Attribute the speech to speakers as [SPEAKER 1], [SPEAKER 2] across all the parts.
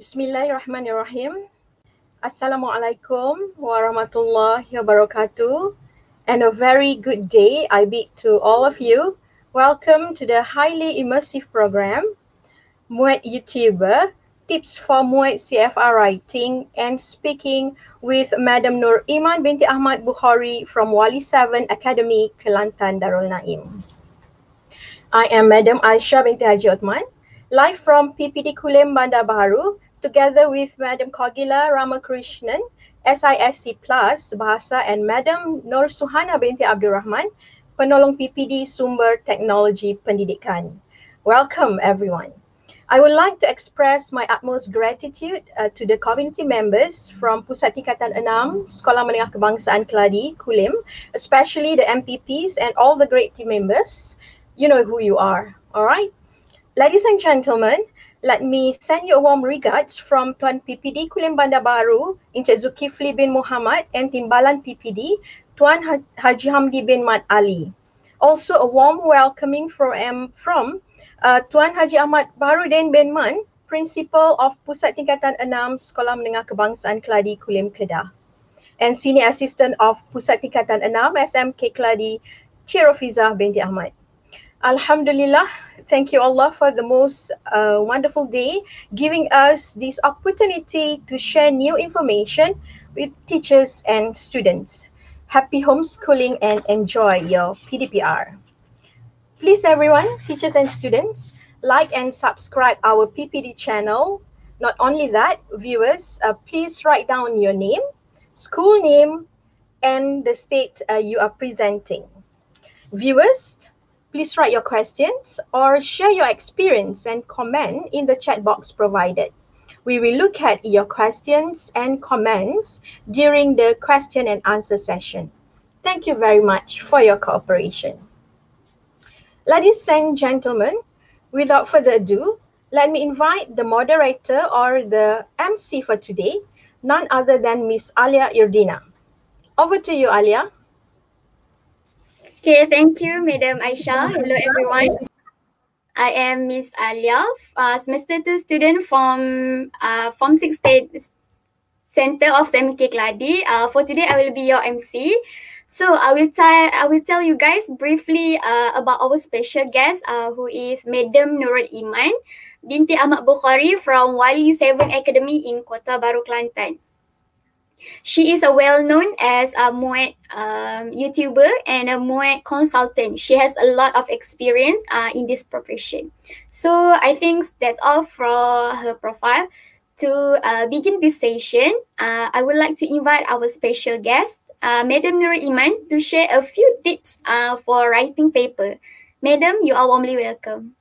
[SPEAKER 1] Bismillahirrahmanirrahim. Assalamualaikum warahmatullahi wabarakatuh. And a very good day I bid to all of you. Welcome to the highly immersive program, Muet YouTuber, Tips for Muet CFR Writing and Speaking with Madam Iman binti Ahmad Bukhari from Wali 7 Academy, Kelantan, Darulnaim. I am Madam Aisyah binti Haji Othman, live from PPD Kulim Bandar Baharu, together with Madam Kogila Ramakrishnan, SISC Plus Bahasa, and Madam Nur Suhana binti Abdul Rahman, Penolong PPD Sumber Teknologi Pendidikan. Welcome everyone. I would like to express my utmost gratitude to the community members from Pusat Tingkatan 6 Sekolah Menengah Kebangsaan Keladi, Kulim, especially the MPPs and all the great team members. You know who you are, all right? Ladies and gentlemen, let me send you a warm regards from Tuan PPD Kulim Bandar Baru, Encik Zulkifli bin Muhammad, and Timbalan PPD, Tuan Haji Hamdi bin Mat Ali. Also a warm welcoming from Tuan Haji Ahmad Baharudin bin Man, Principal of Pusat Tingkatan 6 Sekolah Menengah Kebangsaan Keladi, Kulim, Kedah. And Senior Assistant of Pusat Tingkatan 6 SMK Keladi, Cik Rofizah binti Ahmad. Alhamdulillah, thank you Allah for the most wonderful day, giving us this opportunity to share new information with teachers and students. Happy homeschooling and enjoy your PDPR. Please everyone, teachers and students, like and subscribe our PPD channel. Not only that, viewers, please write down your name, school name, and the state you are presenting. Viewers, please write your questions or share your experience and comment in the chat box provided. We will look at your questions and comments during the question and answer session. Thank you very much for your cooperation. Ladies and gentlemen, without further ado, let me invite the moderator or the MC for today, none other than Miss Alia Irdina. Over to you, Alia.
[SPEAKER 2] Okay, thank you, Madam Aisha. Hello, everyone. I am Miss Alia, semester 2 student from Form 6 State Center of SMK Keladi. For today, I will be your MC. So I will tell you guys briefly about our special guest, who is Madam Nurul Iman, binti Ahmad Bukhari from Wali 7 Academy in Kota Baru, Kelantan. She is a well-known as a Muet YouTuber and a Muet consultant. She has a lot of experience in this profession. So I think that's all for her profile. To begin this session, I would like to invite our special guest, Madam Nurul Iman, to share a few tips for writing paper. Madam, you are warmly welcome.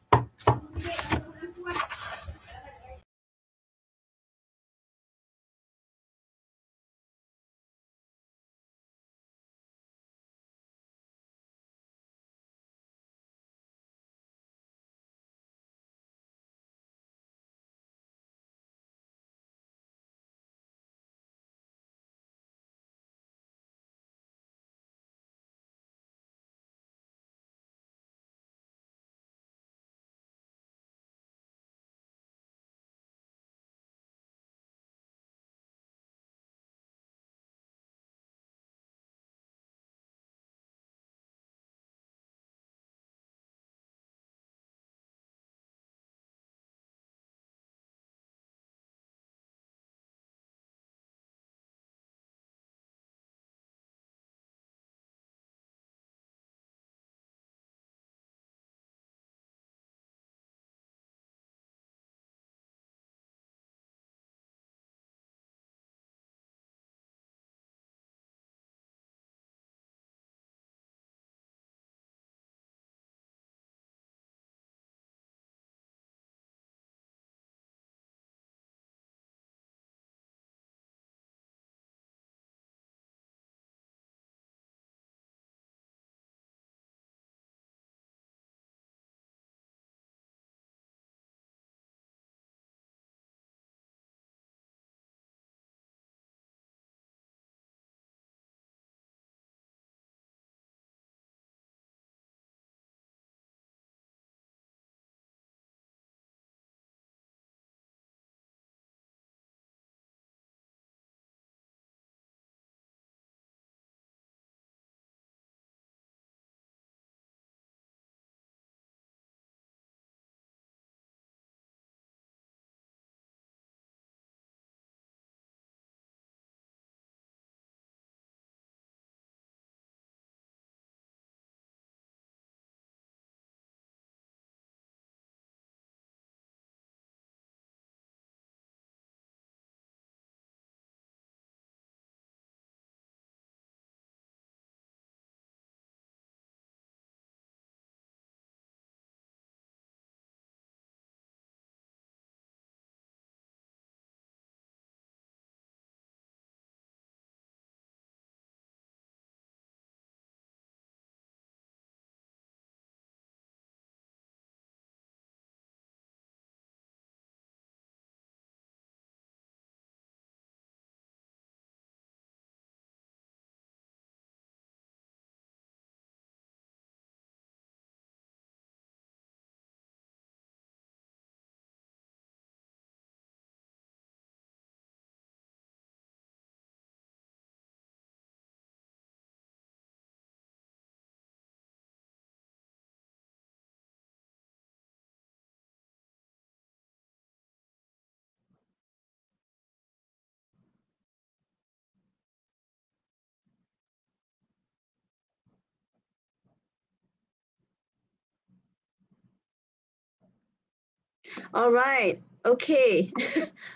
[SPEAKER 3] All right. Okay.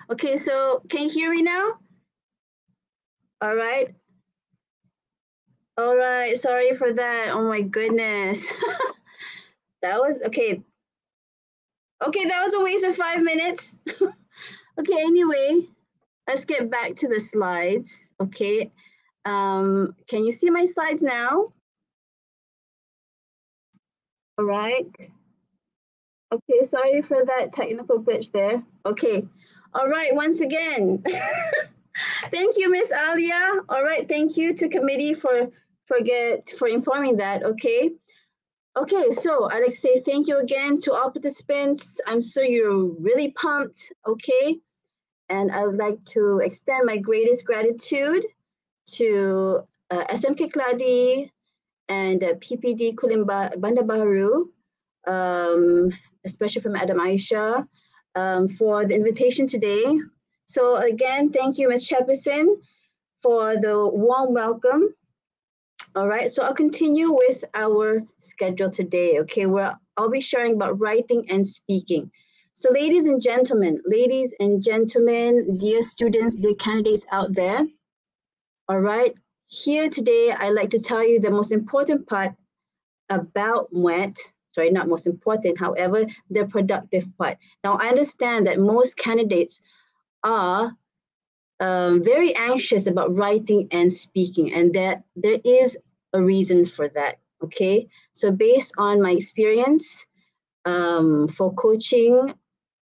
[SPEAKER 3] Okay, so can you hear me now? All right. All right. Sorry for that. Oh my goodness. That was okay. Okay, that was a waste of 5 minutes. Okay, anyway, let's get back to the slides. Okay. Can you see my slides now? All right. Okay, sorry for that technical glitch there. Okay. All right, once again. Thank you, Miss Alia. All right, thank you to committee for informing that. Okay. Okay, so I'd like to say thank you again to all participants. I'm sure you're really pumped. Okay. And I would like to extend my greatest gratitude to SMK Kladi and PPD Kulim Bandar Baru, especially from Madam Aisha, for the invitation today. So again, thank you, Ms. Chaperson, for the warm welcome. All right, so I'll continue with our schedule today, okay, where I'll be sharing about writing and speaking. So ladies and gentlemen, dear students, dear candidates out there, all right, here today, I'd like to tell you the most important part about Muet. Sorry, not most important, however, the productive part. Now, I understand that most candidates are very anxious about writing and speaking, and that there is a reason for that, okay? So based on my experience for coaching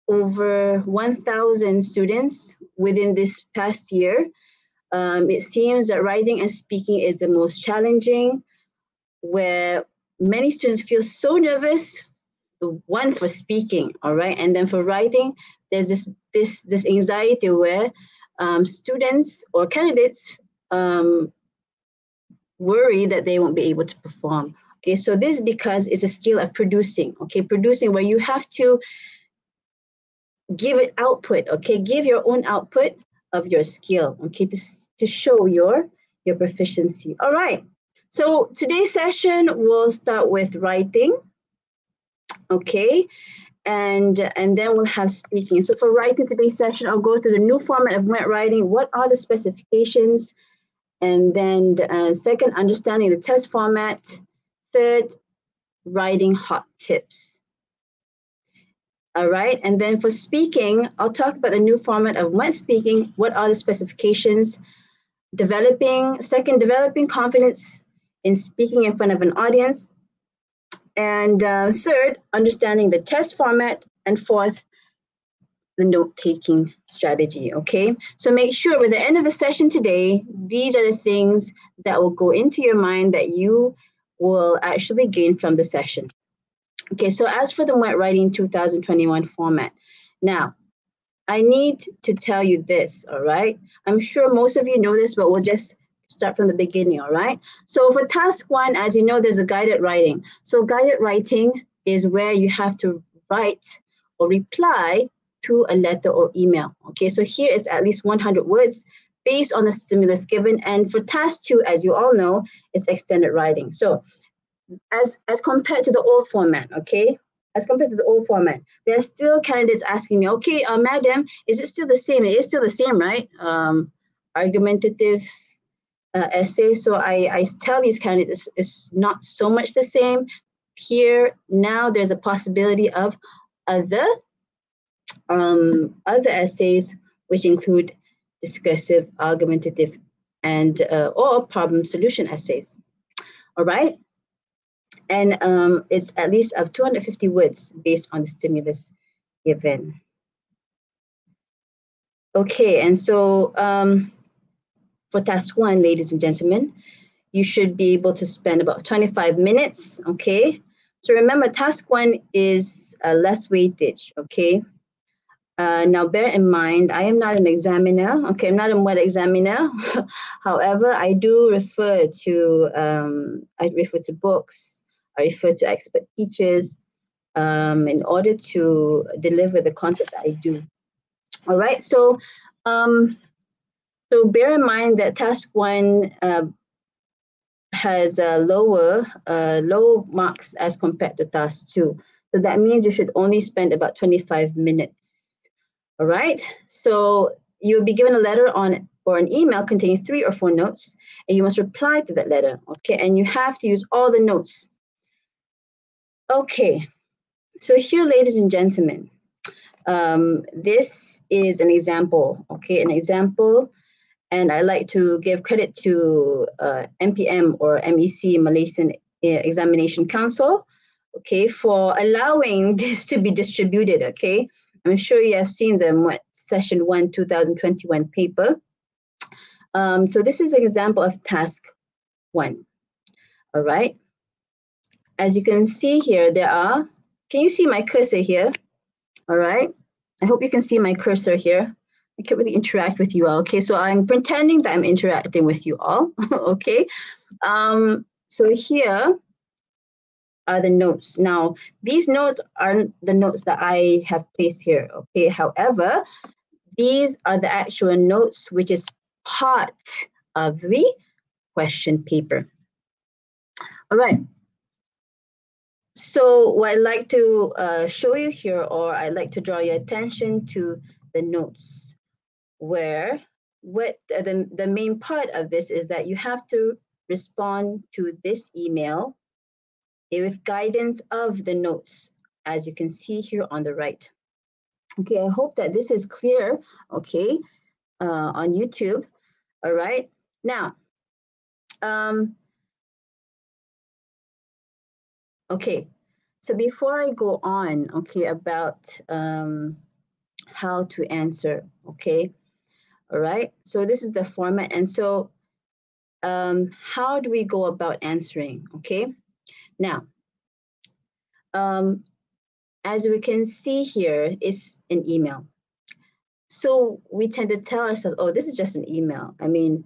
[SPEAKER 3] over 1,000 students within this past year, it seems that writing and speaking is the most challenging, where many students feel so nervous, one for speaking, all right, and then for writing, there's this anxiety where students or candidates worry that they won't be able to perform. Okay, so this is because it's a skill of producing, okay, producing where you have to give it output, okay, give your own output of your skill, okay, to show your proficiency. All right, so today's session will start with writing, okay, and then we'll have speaking. So for writing today's session, I'll go through the new format of Muet writing. What are the specifications? And then second, understanding the test format. Third, writing hot tips. All right, and then for speaking, I'll talk about the new format of Muet speaking. What are the specifications? Developing confidence in speaking in front of an audience. And third, understanding the test format. And fourth, the note-taking strategy, okay? So make sure by the end of the session today, these are the things that will go into your mind that you will actually gain from the session. Okay, so as for the Muet Writing 2021 format, now, I need to tell you this, all right? I'm sure most of you know this, but we'll just start from the beginning, all right? So for task one, as you know, there's a guided writing. So guided writing is where you have to write or reply to a letter or email, okay? So here is at least 100 words based on the stimulus given. And for task two, as you all know, is extended writing. So as compared to the old format, okay? As compared to the old format, there are still candidates asking me, okay, madam, is it still the same? It is still the same, right? Argumentative essay. So I tell these candidates it's not so much the same. Here, now there's a possibility of other essays, which include discussive, argumentative, and or problem solution essays. All right. And it's at least of 250 words based on the stimulus given. Okay, and so for task one, ladies and gentlemen, you should be able to spend about 25 minutes, okay? So remember, task one is less weightage, okay? Now bear in mind, I am not an examiner, okay? I'm not a Muet examiner. However, I do refer to books, I refer to expert teachers in order to deliver the content that I do. All right, so bear in mind that task one has low marks as compared to task two. So that means you should only spend about 25 minutes. All right. So you'll be given a letter or an email containing 3 or 4 notes, and you must reply to that letter. Okay. And you have to use all the notes. Okay. So here, ladies and gentlemen, this is an example. Okay. An example. And I like to give credit to MPM or MEC, Malaysian Examination Council, okay, for allowing this to be distributed, okay. I'm sure you have seen the Muet Session 1 2021 paper. So this is an example of task 1, all right. As you can see here, can you see my cursor here? All right. I hope you can see my cursor here. I can't really interact with you all. Okay, so I'm pretending that I'm interacting with you all. Okay. So here are the notes. Now, these notes are the notes that I have placed here. Okay. However, these are the actual notes, which is part of the question paper. All right. So what I'd like to show you here, or I'd like to draw your attention to the notes, where what the main part of this is that you have to respond to this email with guidance of the notes, as you can see here on the right. Okay, I hope that this is clear, okay, on YouTube. All right, now, okay, so before I go on, okay, about how to answer, okay, all right, so this is the format. And so how do we go about answering? Okay, now, as we can see here, it's an email. So we tend to tell ourselves, oh, this is just an email. I mean,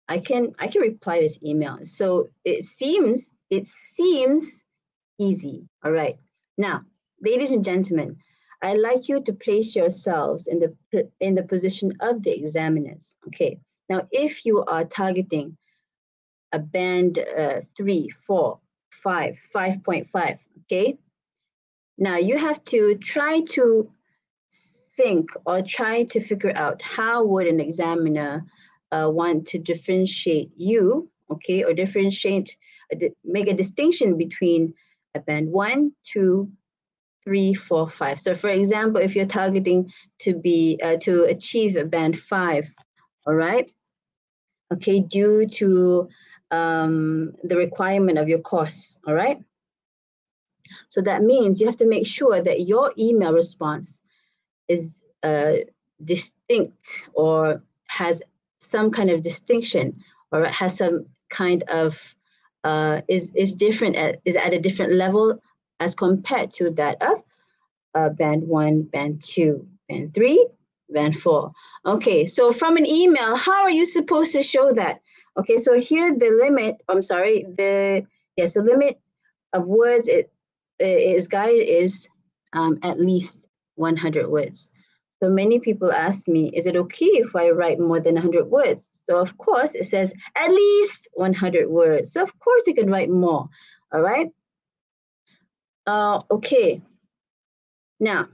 [SPEAKER 3] I can reply this email. So it seems easy. All right. Now, ladies and gentlemen, I'd like you to place yourselves in the position of the examiners. Okay. Now, if you are targeting a band 3, 4, 5, 5.5, okay? Now you have to try to think or try to figure out how would an examiner want to differentiate you, okay, or make a distinction between a band 1, 2, 3, 4, 5. So for example, if you're targeting to achieve a band 5, all right, okay, due to the requirement of your course, all right? So that means you have to make sure that your email response is distinct or has some kind of distinction, or has some kind of, is different, is at a different level as compared to that of band 1, band 2, band 3, band 4. Okay, so from an email, how are you supposed to show that? Okay, so here the limit, the limit of words is guided is at least 100 words. So many people ask me, is it okay if I write more than 100 words? So of course it says at least 100 words. So of course you can write more, all right? Okay, now,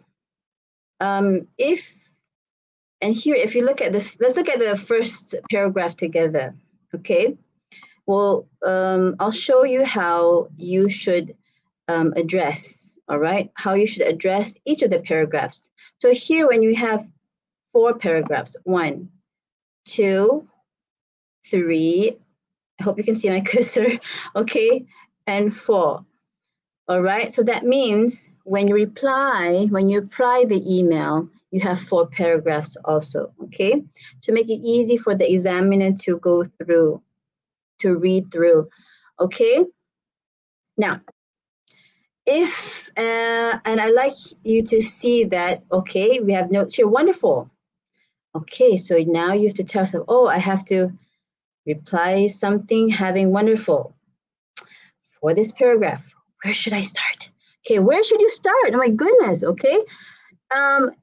[SPEAKER 3] if you look at let's look at the first paragraph together, okay? Well, I'll show you how you should address, all right? How you should address each of the paragraphs. So here, when you have 4 paragraphs, 1, 2, 3, I hope you can see my cursor, okay? And 4, all right? So that means when you apply the email, you have 4 paragraphs also, okay? To make it easy for the examiner to go through, to read through, okay? Now, if, and I'd like you to see that, okay, we have notes here, wonderful. Okay, so now you have to tell yourself, oh, I have to reply something having wonderful. For this paragraph, where should I start? Okay, where should you start? Oh my goodness, okay.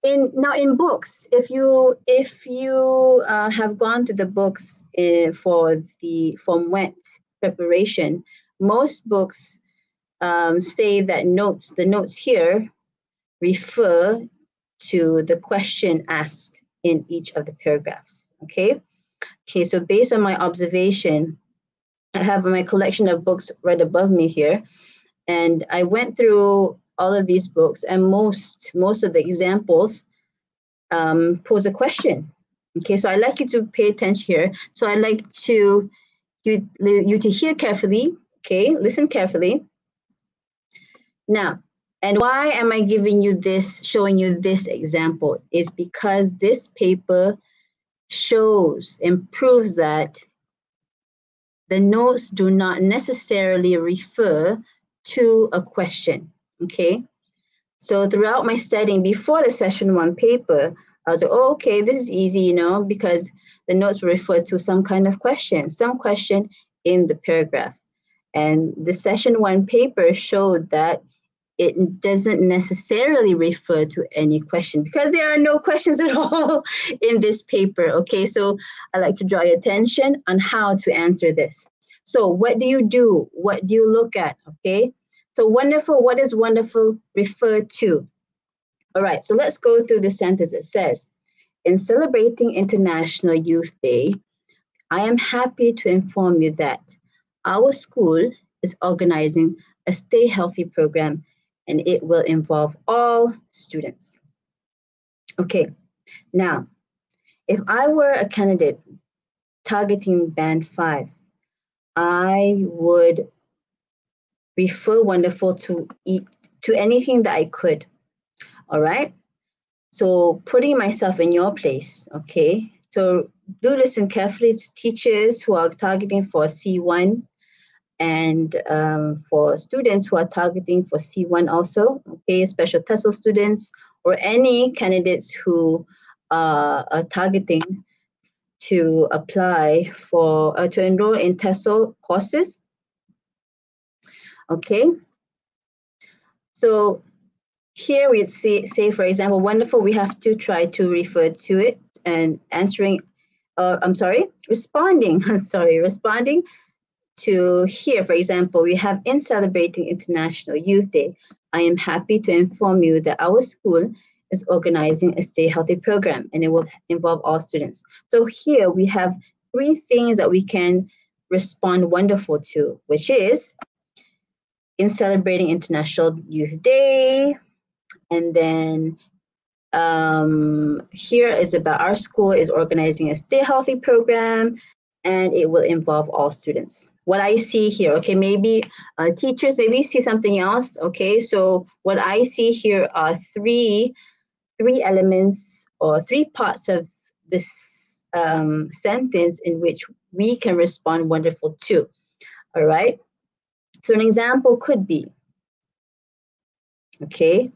[SPEAKER 3] In books, if you have gone to the books for Muet preparation, most books say that the notes here refer to the question asked in each of the paragraphs, okay? Okay, so based on my observation, I have my collection of books right above me here, and I went through all of these books, and most of the examples pose a question. Okay, so I'd like you to pay attention here. So I'd like you to hear carefully, okay? Listen carefully. Now, and why am I showing you this example? Is because this paper shows and proves that the notes do not necessarily refer to a question, okay? So throughout my studying before the session 1 paper, I was like, oh, okay, this is easy, you know, because the notes refer to some kind of question, some question in the paragraph. And the session 1 paper showed that it doesn't necessarily refer to any question because there are no questions at all in this paper, okay? So I'd like to draw your attention on how to answer this. So what do you do? What do you look at, okay? So wonderful, what does wonderful refer to? All right, so let's go through the sentence. It says, in celebrating International Youth Day, I am happy to inform you that our school is organizing a Stay Healthy program, and it will involve all students. Okay, now, if I were a candidate targeting Band 5, I would refer wonderful to anything that I could, all right? So putting myself in your place, okay? So do listen carefully to teachers who are targeting for C1 and for students who are targeting for C1 also, okay, special TESOL students or any candidates who are targeting to apply for, to enroll in TESOL courses, okay? So here we'd say, for example, wonderful, we have to try to refer to it and responding to here, for example, we have in celebrating International Youth Day, I am happy to inform you that our school is organizing a Stay Healthy program and it will involve all students. So here we have 3 things that we can respond wonderful to, which is in celebrating International Youth Day, and then here is about our school is organizing a Stay Healthy program and it will involve all students. What I see here, okay, maybe teachers, maybe see something else, okay? So what I see here are three elements or 3 parts of this sentence in which we can respond wonderful to, all right? So an example could be, okay,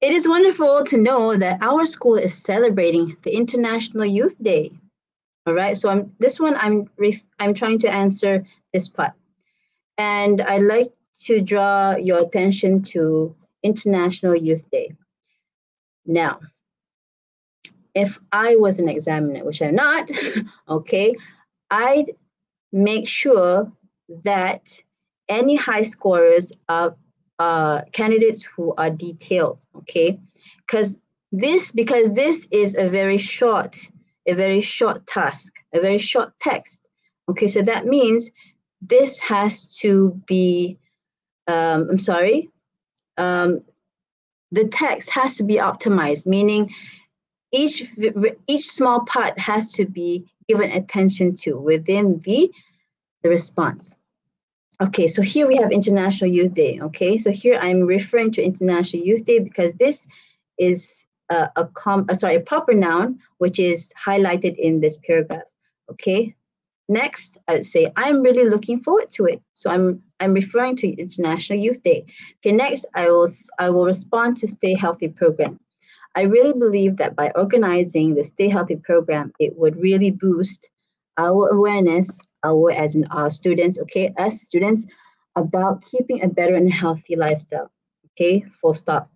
[SPEAKER 3] it is wonderful to know that our school is celebrating the International Youth Day. All right, so I'm trying to answer this part. And I'd like to draw your attention to International Youth Day. Now, if I was an examiner, which I'm not, okay, I'd make sure that any high scorers are candidates who are detailed, okay? Because this is a very short task, a very short text. Okay, so that means this has to be, the text has to be optimized, meaning each small part has to be given attention to within the response. Okay, so here we have International Youth Day, okay? So here I'm referring to International Youth Day because this is a proper noun, which is highlighted in this paragraph, okay? Next, I would say, I'm really looking forward to it. So I'm referring to International Youth Day. Okay, next, I will respond to Stay Healthy program. I really believe that by organizing the Stay Healthy program, it would really boost our awareness, our students, okay, us students, about keeping a better and healthy lifestyle, okay, full stop.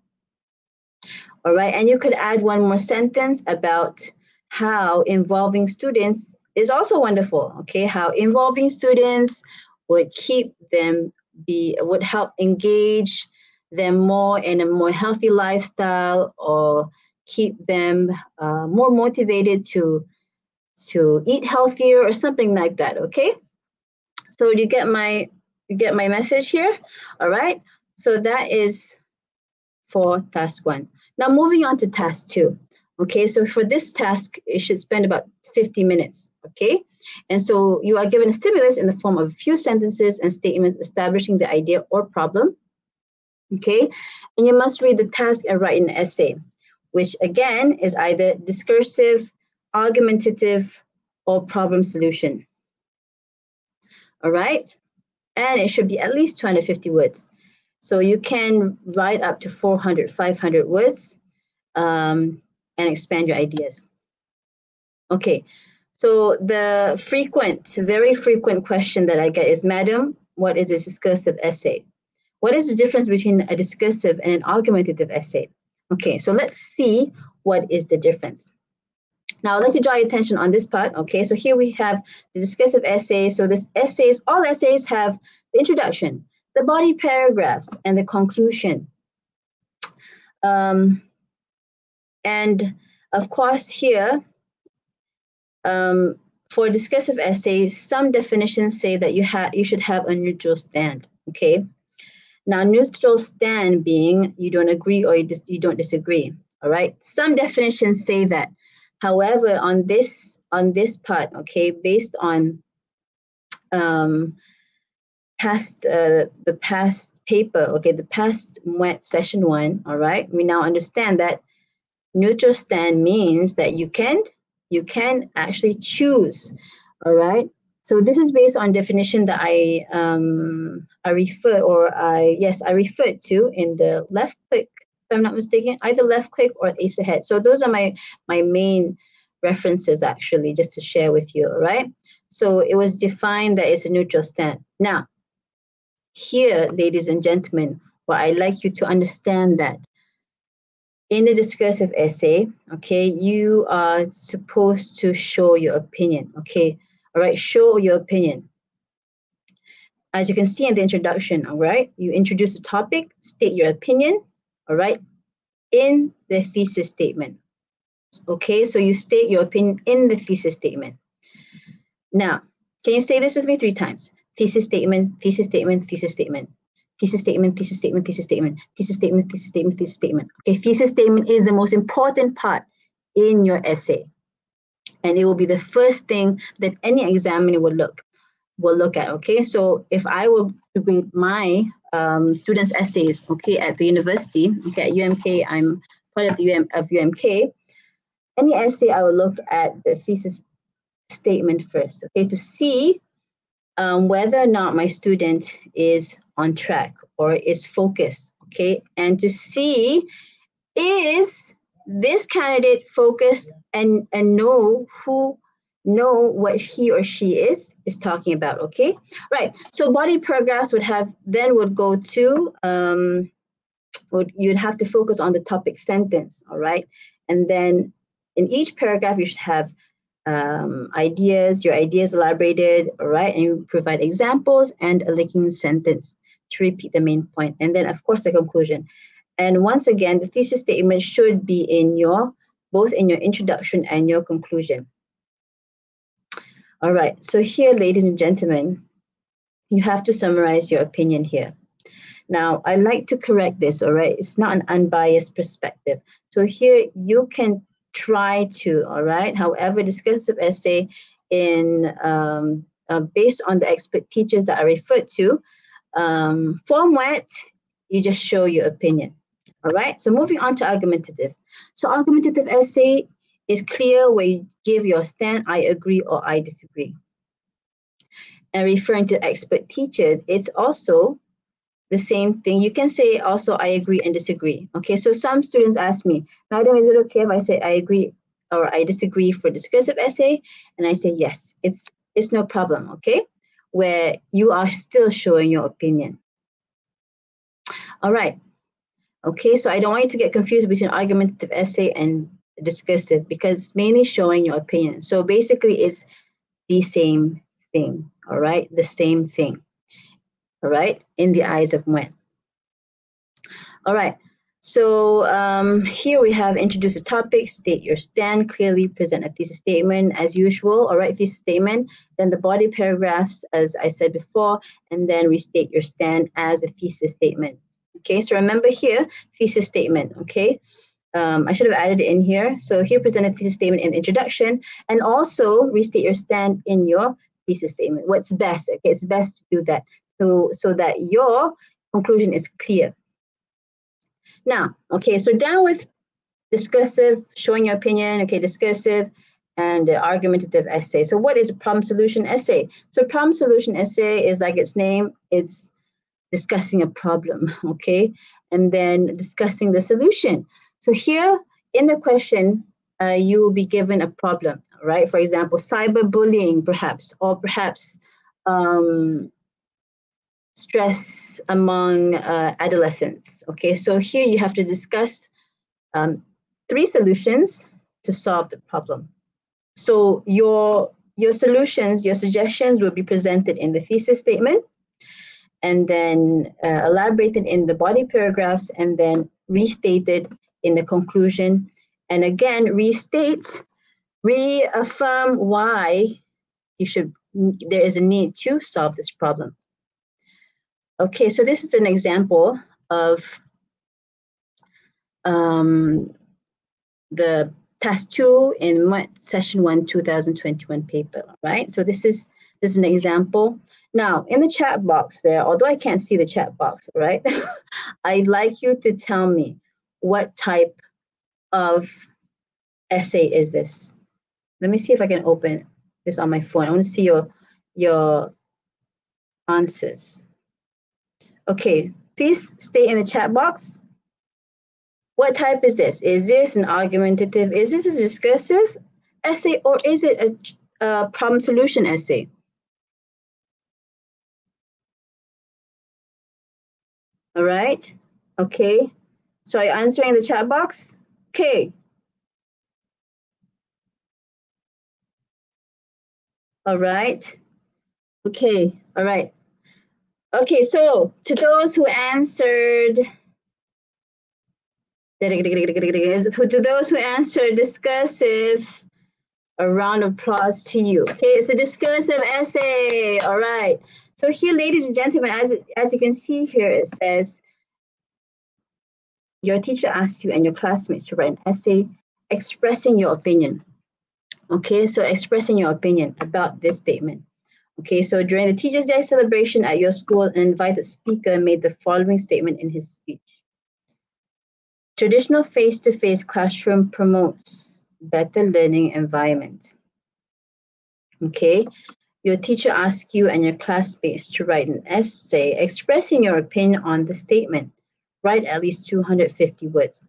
[SPEAKER 3] All right, and you could add one more sentence about how involving students is also wonderful, okay, how involving students would keep them would help engage them more in a more healthy lifestyle, or keep them more motivated to eat healthier or something like that. Okay, so you get my message here. All right, so that is for task 1. Now moving on to task 2. Okay, so for this task, it should spend about 50 minutes. Okay, and so you are given a stimulus in the form of a few sentences and statements establishing the idea or problem. Okay, and you must read the task and write an essay, which again is either discursive, argumentative, or problem solution. All right, and it should be at least 250 words. So you can write up to 400, 500 words and expand your ideas. Okay, so the very frequent question that I get is, Madam, what is a discursive essay? What is the difference between a discussive and an argumentative essay? Okay, so let's see what is the difference. Now, I'd like to draw your attention on this part. Okay, so here we have the discussive essay. So this all essays have the introduction, the body paragraphs, and the conclusion. And of course here, for discussive essays, some definitions say that you should have a neutral stand. Okay, now neutral stand being you don't agree or you don't disagree. All right, some definitions say that. However, on this part, okay, based on the past paper, okay, the past Muet session 1, all right, we now understand that neutral stand means that you can actually choose, all right. So this is based on definition that I referred to in the left click, if I'm not mistaken, either left click or ace ahead. So those are my main references actually, just to share with you, all right? So it was defined that it's a neutral stand. Now, here, ladies and gentlemen, what I'd like you to understand that in the discursive essay, okay, you are supposed to show your opinion, okay? All right, show your opinion. As you can see in the introduction, all right, you introduce the topic, state your opinion, all right, in the thesis statement. Okay, so you state your opinion in the thesis statement. Now, can you say this with me 3 times? Thesis statement, thesis statement, thesis statement. Thesis statement, thesis statement, thesis statement, thesis statement, thesis statement, thesis statement. Okay, thesis statement is the most important part in your essay. And it will be the first thing that any examiner will look at. Okay, so if I were to grade my students' essays, okay, at the university, okay, at UMK, I'm part of UMK. Any essay, I will look at the thesis statement first, okay, to see whether or not my student is on track or is focused, okay, and to see is this candidate focused and know what he or she is talking about, okay? Right, so body paragraphs would go to, you'd have to focus on the topic sentence, all right? And then in each paragraph, you should have your ideas elaborated, all right? And you provide examples and a linking sentence to repeat the main point. And then, of course, the conclusion. And once again, the thesis statement should be both in your introduction and your conclusion. All right, so here, ladies and gentlemen, you have to summarize your opinion here. Now, I like to correct this, all right? It's not an unbiased perspective. So here you can try to, all right? However, discursive essay based on the expert teachers that I referred to, for Muet, you just show your opinion, all right? So moving on to argumentative. So argumentative essay is clear where you give your stand, I agree or I disagree. And referring to expert teachers, it's also the same thing. You can say also, I agree and disagree. Okay, so some students ask me, Madam, is it okay if I say I agree or I disagree for discursive essay? And I say, yes, it's no problem, okay? Where you are still showing your opinion. All right. Okay, so I don't want you to get confused between argumentative essay and discursive because it's mainly showing your opinion. So basically it's the same thing, all right? The same thing. all right, in the eyes of Muet. All right, so here we have introduce the topic, state your stand, clearly present a thesis statement as usual, all right, thesis statement, then the body paragraphs, as I said before, and then restate your stand as a thesis statement. Okay, so remember here, thesis statement, okay? I should have added it in here. So here, present a thesis statement in the introduction, and also restate your stand in your thesis statement. What's best? Okay, it's best to do that so that your conclusion is clear. Now, okay, so down with discussive, showing your opinion, okay, discussive, and the argumentative essay. So what is a problem solution essay? So problem solution essay is like its name, it's discussing a problem, okay, and then discussing the solution. So here in the question, you will be given a problem, right? For example, cyberbullying, perhaps, or perhaps stress among adolescents. Okay, so here you have to discuss 3 solutions to solve the problem. So your solutions, your suggestions will be presented in the thesis statement, and then elaborated in the body paragraphs, and then restated in the conclusion, and again reaffirm why there is a need to solve this problem. Okay, so this is an example of the task 2 in session 1 2021 paper, right? So this is an example. Now, in the chat box there, although I can't see the chat box, right? I'd like you to tell me what type of essay is this. Let me see if I can open this on my phone. I want to see your answers. Okay, please stay in the chat box. What type is this? Is this an argumentative? Is this a discursive essay, or is it a problem solution essay? All right. Okay. So are you answering the chat box? Okay. All right. Okay. All right. Okay. So to those who answered, discursive, a round of applause to you. Okay, it's a discursive essay. All right. So here, ladies and gentlemen, as you can see here, it says your teacher asked you and your classmates to write an essay expressing your opinion. Okay, so expressing your opinion about this statement. Okay, so during the Teachers' Day celebration at your school, an invited speaker made the following statement in his speech. Traditional face-to-face classroom promotes better learning environment. Okay, your teacher asks you and your classmates to write an essay expressing your opinion on the statement. Write at least 250 words.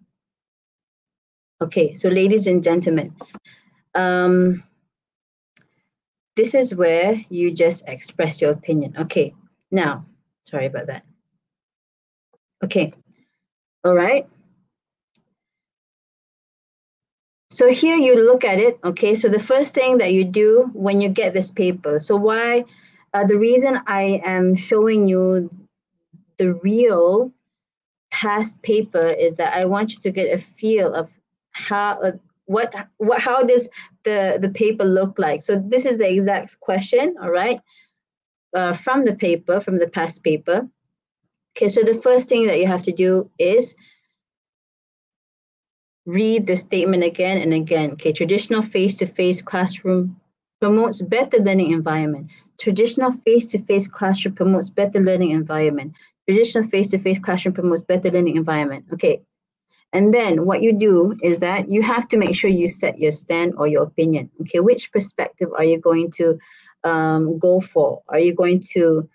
[SPEAKER 3] Okay, so ladies and gentlemen, this is where you just express your opinion. Okay, now, sorry about that. Okay, all right. So here you look at it, okay? So the first thing that you do when you get this paper, so why, the reason I am showing you the real past paper is that I want you to get a feel of how, how does the paper look like? So this is the exact question, all right? From the paper, from the past paper. Okay, so the first thing that you have to do is read the statement again and again. Okay, traditional face-to-face classroom promotes better learning environment. Traditional face-to-face classroom promotes better learning environment. Traditional face-to-face classroom promotes better learning environment. Okay, and then what you do is that you have to make sure you set your stand or your opinion. Okay, which perspective are you going to go for? Are you going to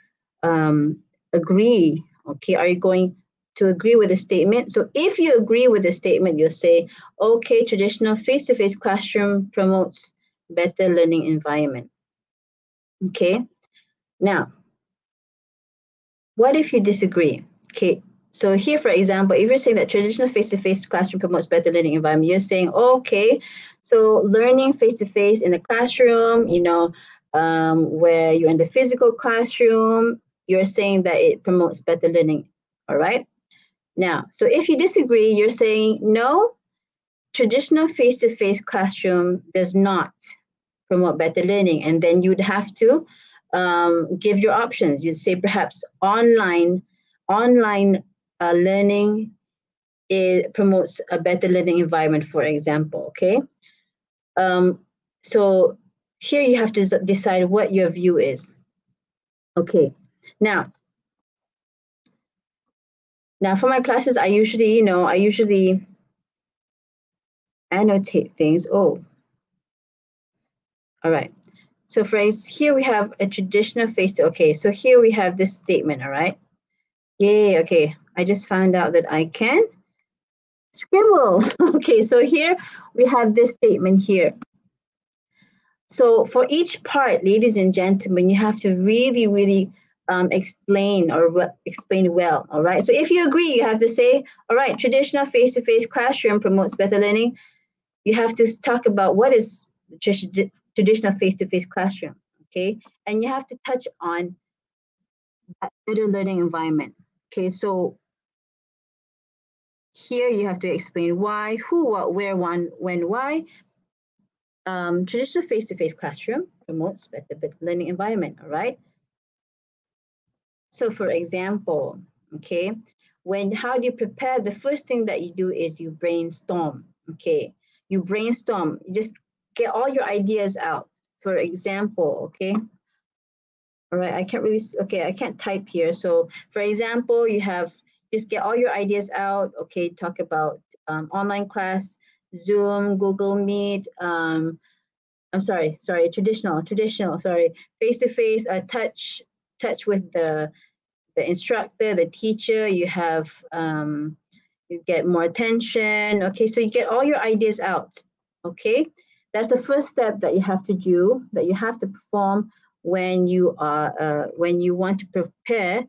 [SPEAKER 3] agree? Okay, are you going to agree with the statement? So if you agree with the statement, you'll say, okay, traditional face-to-face classroom promotes better learning environment. Okay, now, what if you disagree? Okay, so here, for example, if you're saying that traditional face-to-face classroom promotes better learning environment, you're saying, okay, so learning face-to-face in the classroom, you know, where you're in the physical classroom, you're saying that it promotes better learning. All right. Now, so if you disagree, you're saying no, traditional face-to-face classroom does not promote better learning. And then you'd have to give your options. You'd say perhaps online learning, it promotes a better learning environment, for example, okay? So here you have to decide what your view is. Okay, now for my classes, I usually annotate things. Oh, all right. So for here we have a traditional face. Okay, so here we have this statement, all right? Yay, okay. I just found out that I can scribble. Okay, so here we have this statement here. So for each part, ladies and gentlemen, you have to really, really explain well, all right? So if you agree, you have to say, all right, traditional face-to-face classroom promotes better learning. You have to talk about what is the traditional face-to-face classroom, okay? And you have to touch on that better learning environment, okay? So here you have to explain why, who, what, where, when, why. Traditional face-to-face classroom promotes better learning environment, all right? So for example, okay, how do you prepare? The first thing that you do is you brainstorm, okay? You brainstorm, you just get all your ideas out. For example, okay? All right, I can't type here. So for example, just get all your ideas out, okay? Talk about online class, Zoom, Google Meet, traditional, face-to-face, touch with the instructor, the teacher. You have, you get more attention. Okay, so you get all your ideas out. Okay, that's the first step that you have to do, that you have to perform when you want to prepare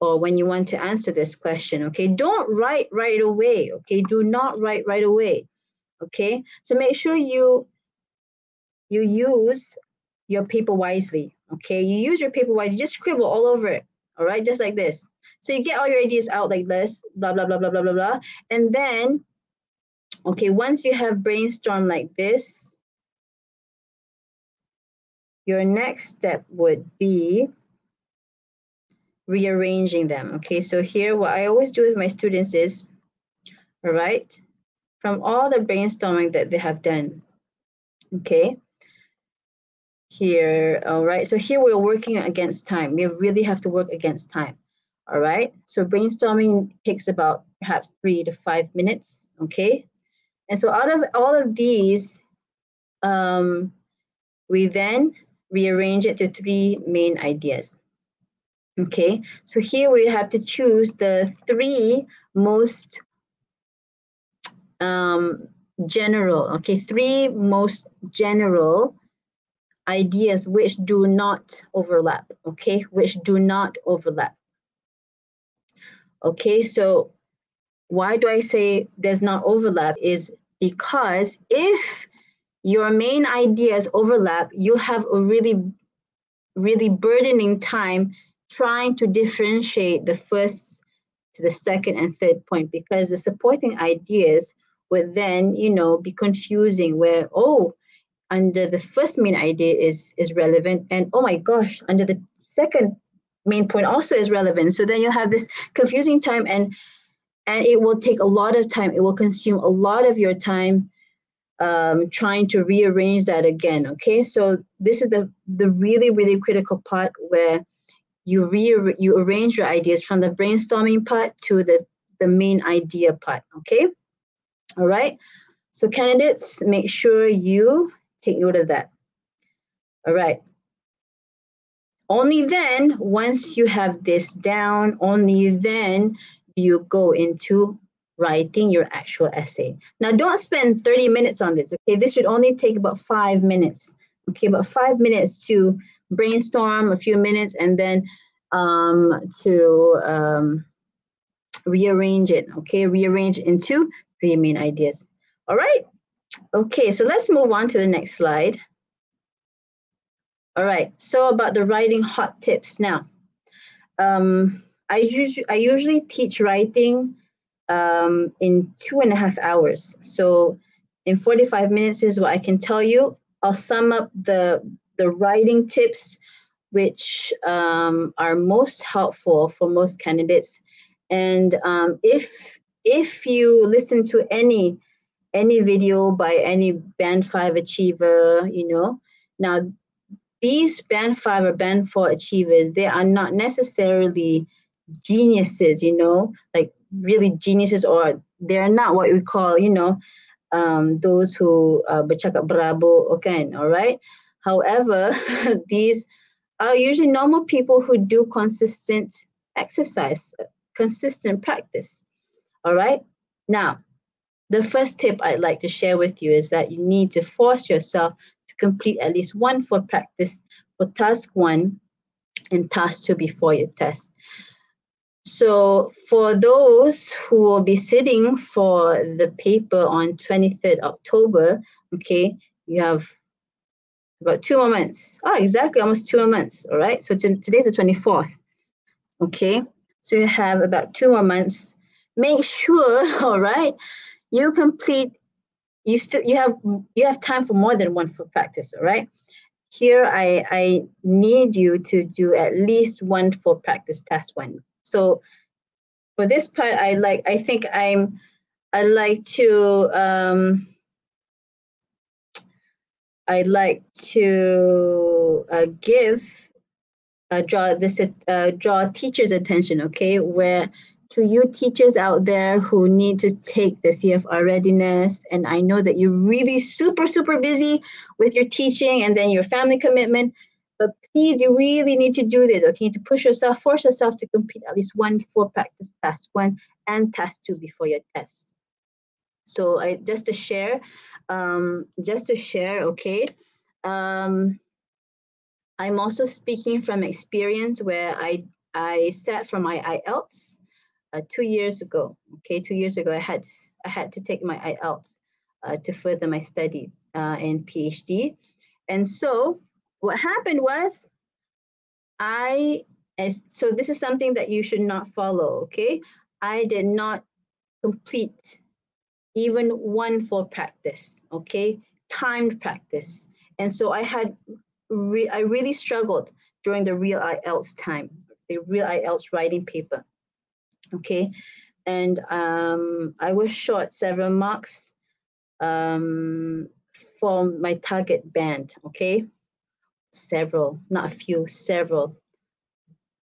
[SPEAKER 3] or when you want to answer this question. Okay, don't write right away. Okay, do not write right away. Okay, so make sure you use your paper wisely. Okay, you use your paper wisely. Just scribble all over it. All right, just like this. So you get all your ideas out like this, blah, blah, blah, blah, blah, blah, blah. And then, okay, once you have brainstormed like this, your next step would be rearranging them. Okay, so here, what I always do with my students is, all right, from all the brainstorming that they have done, okay, here, all right, so here we're working against time. We really have to work against time. All right, so brainstorming takes about perhaps 3 to 5 minutes, okay? And so out of all of these, we then rearrange it to 3 main ideas, okay? So here we have to choose the 3 most general, okay? 3 most general ideas which do not overlap, okay? Which do not overlap. Okay, so why do I say there's not overlap is because if your main ideas overlap, you'll have a really, really burdening time trying to differentiate the first to the second and third point, because the supporting ideas would then, be confusing where, oh, under the first main idea is relevant, and oh my gosh, under the second main point also is relevant. So then you'll have this confusing time, and it will take a lot of time. It will consume a lot of your time trying to rearrange that again. Okay, so this is the really, really critical part where you arrange your ideas from the brainstorming part to the main idea part. Okay, all right. So candidates, make sure you take note of that. All right. Only then, once you have this down, only then do you go into writing your actual essay. Now, don't spend 30 minutes on this, okay? This should only take about 5 minutes, okay? About 5 minutes to brainstorm, a few minutes, and then to rearrange it, okay? Rearrange into 3 main ideas. All right? Okay, so let's move on to the next slide. All right, so about the writing hot tips now. I usually teach writing in 2.5 hours. So in 45 minutes is what I can tell you. I'll sum up the writing tips which are most helpful for most candidates. And if you listen to any video by any Band 5 achiever, you know, now these Band 5 or Band 4 achievers, they are not necessarily geniuses, you know, like really geniuses, or they're not what we call, you know, those who bercakap berabuk, okay, all right? However, these are usually normal people who do consistent exercise, consistent practice, all right? Now, the first tip I'd like to share with you is that you need to force yourself to complete at least one for practice for task 1 and task 2 before your test. So for those who will be sitting for the paper on 23rd October, okay, you have about 2 more months. Oh, exactly, almost 2 more months, all right? So today's the 24th, okay? So you have about 2 more months. Make sure, all right, you complete, you have time for more than one for practice, all right? Here, I need you to do at least one for practice task 1. So for this part, I like to draw teachers' attention, okay? Where to you teachers out there who need to take the CFR readiness, and I know that you're really super busy with your teaching and then your family commitment, but please, you really need to do this, okay? You need to force yourself to complete at least one for practice task 1 and task 2 before your test. So just to share, okay? I'm also speaking from experience where I sat for my Ielts 2 years ago. Okay, 2 years ago, I had to take my Ielts to further my studies in PhD. And so what happened was so this is something that you should not follow, okay? I did not complete even one for practice, okay? Timed practice. And so I really struggled during the real IELTS time, the real IELTS writing paper, okay? And I was short several marks for my target band, okay? Several, not a few, several,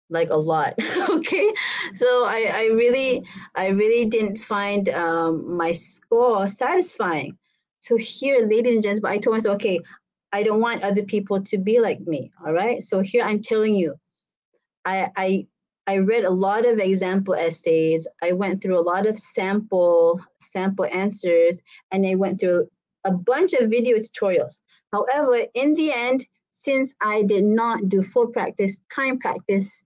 [SPEAKER 3] like a lot, okay? So I really didn't find my score satisfying. So here, ladies and gents, but I told myself, okay, I don't want other people to be like me, all right? So here I'm telling you, I read a lot of example essays. I went through a lot of sample answers, and I went through a bunch of video tutorials. However, in the end, since I did not do full practice, time practice,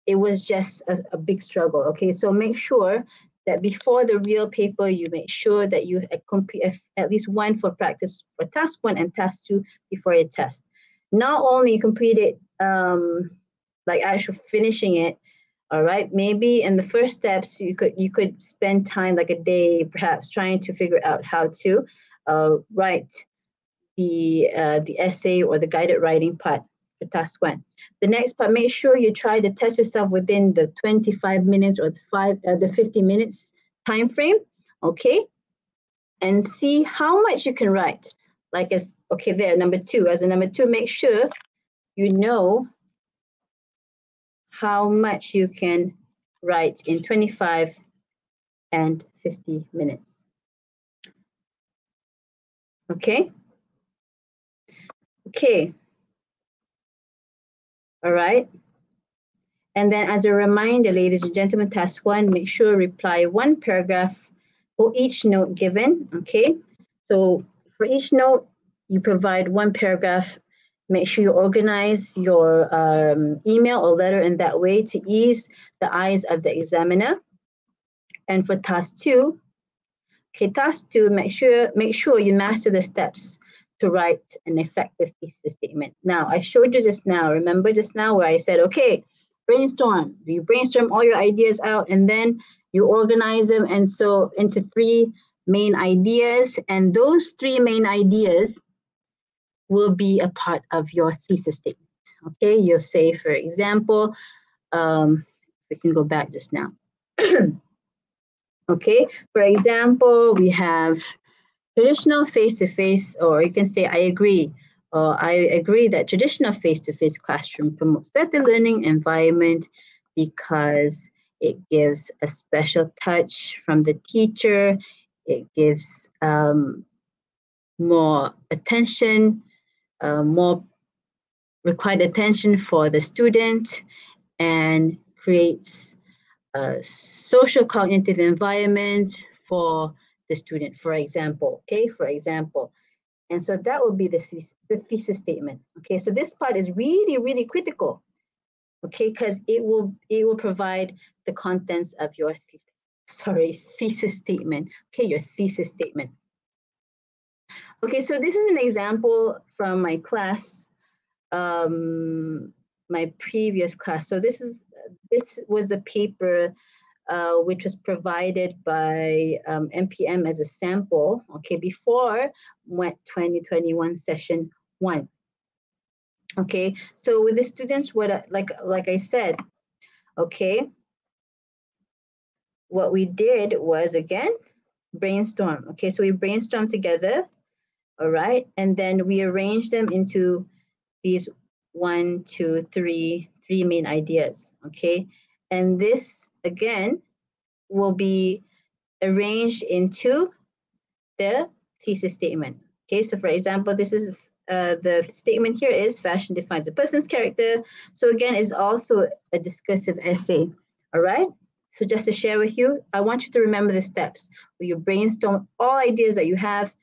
[SPEAKER 3] it was just a big struggle, okay? So make sure that before the real paper, you make sure that you complete at least one for practice for task 1 and task 2 before your test. Not only complete it, like actually finishing it, all right? Maybe in the first steps, you could spend time, like a day, perhaps, trying to figure out how to write the essay or the guided writing part for task 1. The next part, make sure you try to test yourself within the 25 minutes or the 50 minutes time frame, okay? And see how much you can write. Like there, number 2. As a number 2, make sure you know how much you can write in 25 and 50 minutes. Okay? Okay. All right. And then as a reminder, ladies and gentlemen, task 1, make sure reply 1 paragraph for each note given, okay? So for each note, you provide 1 paragraph. Make sure you organize your email or letter in that way to ease the eyes of the examiner. And for task 2, okay, task 2, make sure you master the steps to write an effective thesis statement. Now, I showed you just now, remember just now where I said, okay, brainstorm. You brainstorm all your ideas out, and then you organize them and so into 3 main ideas, and those 3 main ideas will be a part of your thesis statement. Okay, you'll say, for example, we can go back just now. Okay, for example, we have traditional face-to-face, or you can say, I agree. I agree that traditional face-to-face classroom promotes better learning environment because it gives a special touch from the teacher. It gives more attention, more required attention for the student, and creates a social cognitive environment for the student, for example. Okay, for example. And so that will be the thesis statement. Okay, so this part is really, really critical. Okay, because it will provide the contents of your thesis statement. Okay, your thesis statement. Okay, so this is an example from my class, my previous class. So this was the paper which was provided by MPM as a sample, okay, before Muet 2021 session 1. Okay, so with the students, what like I said, okay, what we did was, again, brainstorm. Okay, so we brainstormed together, all right, and then we arranged them into these 1, 2, 3 main ideas. Okay, and this again will be arranged into the thesis statement. Okay, so for example, this is the statement here is fashion defines a person's character. So again, it's also a discursive essay. All right. So just to share with you, I want you to remember the steps where you brainstorm all ideas that you have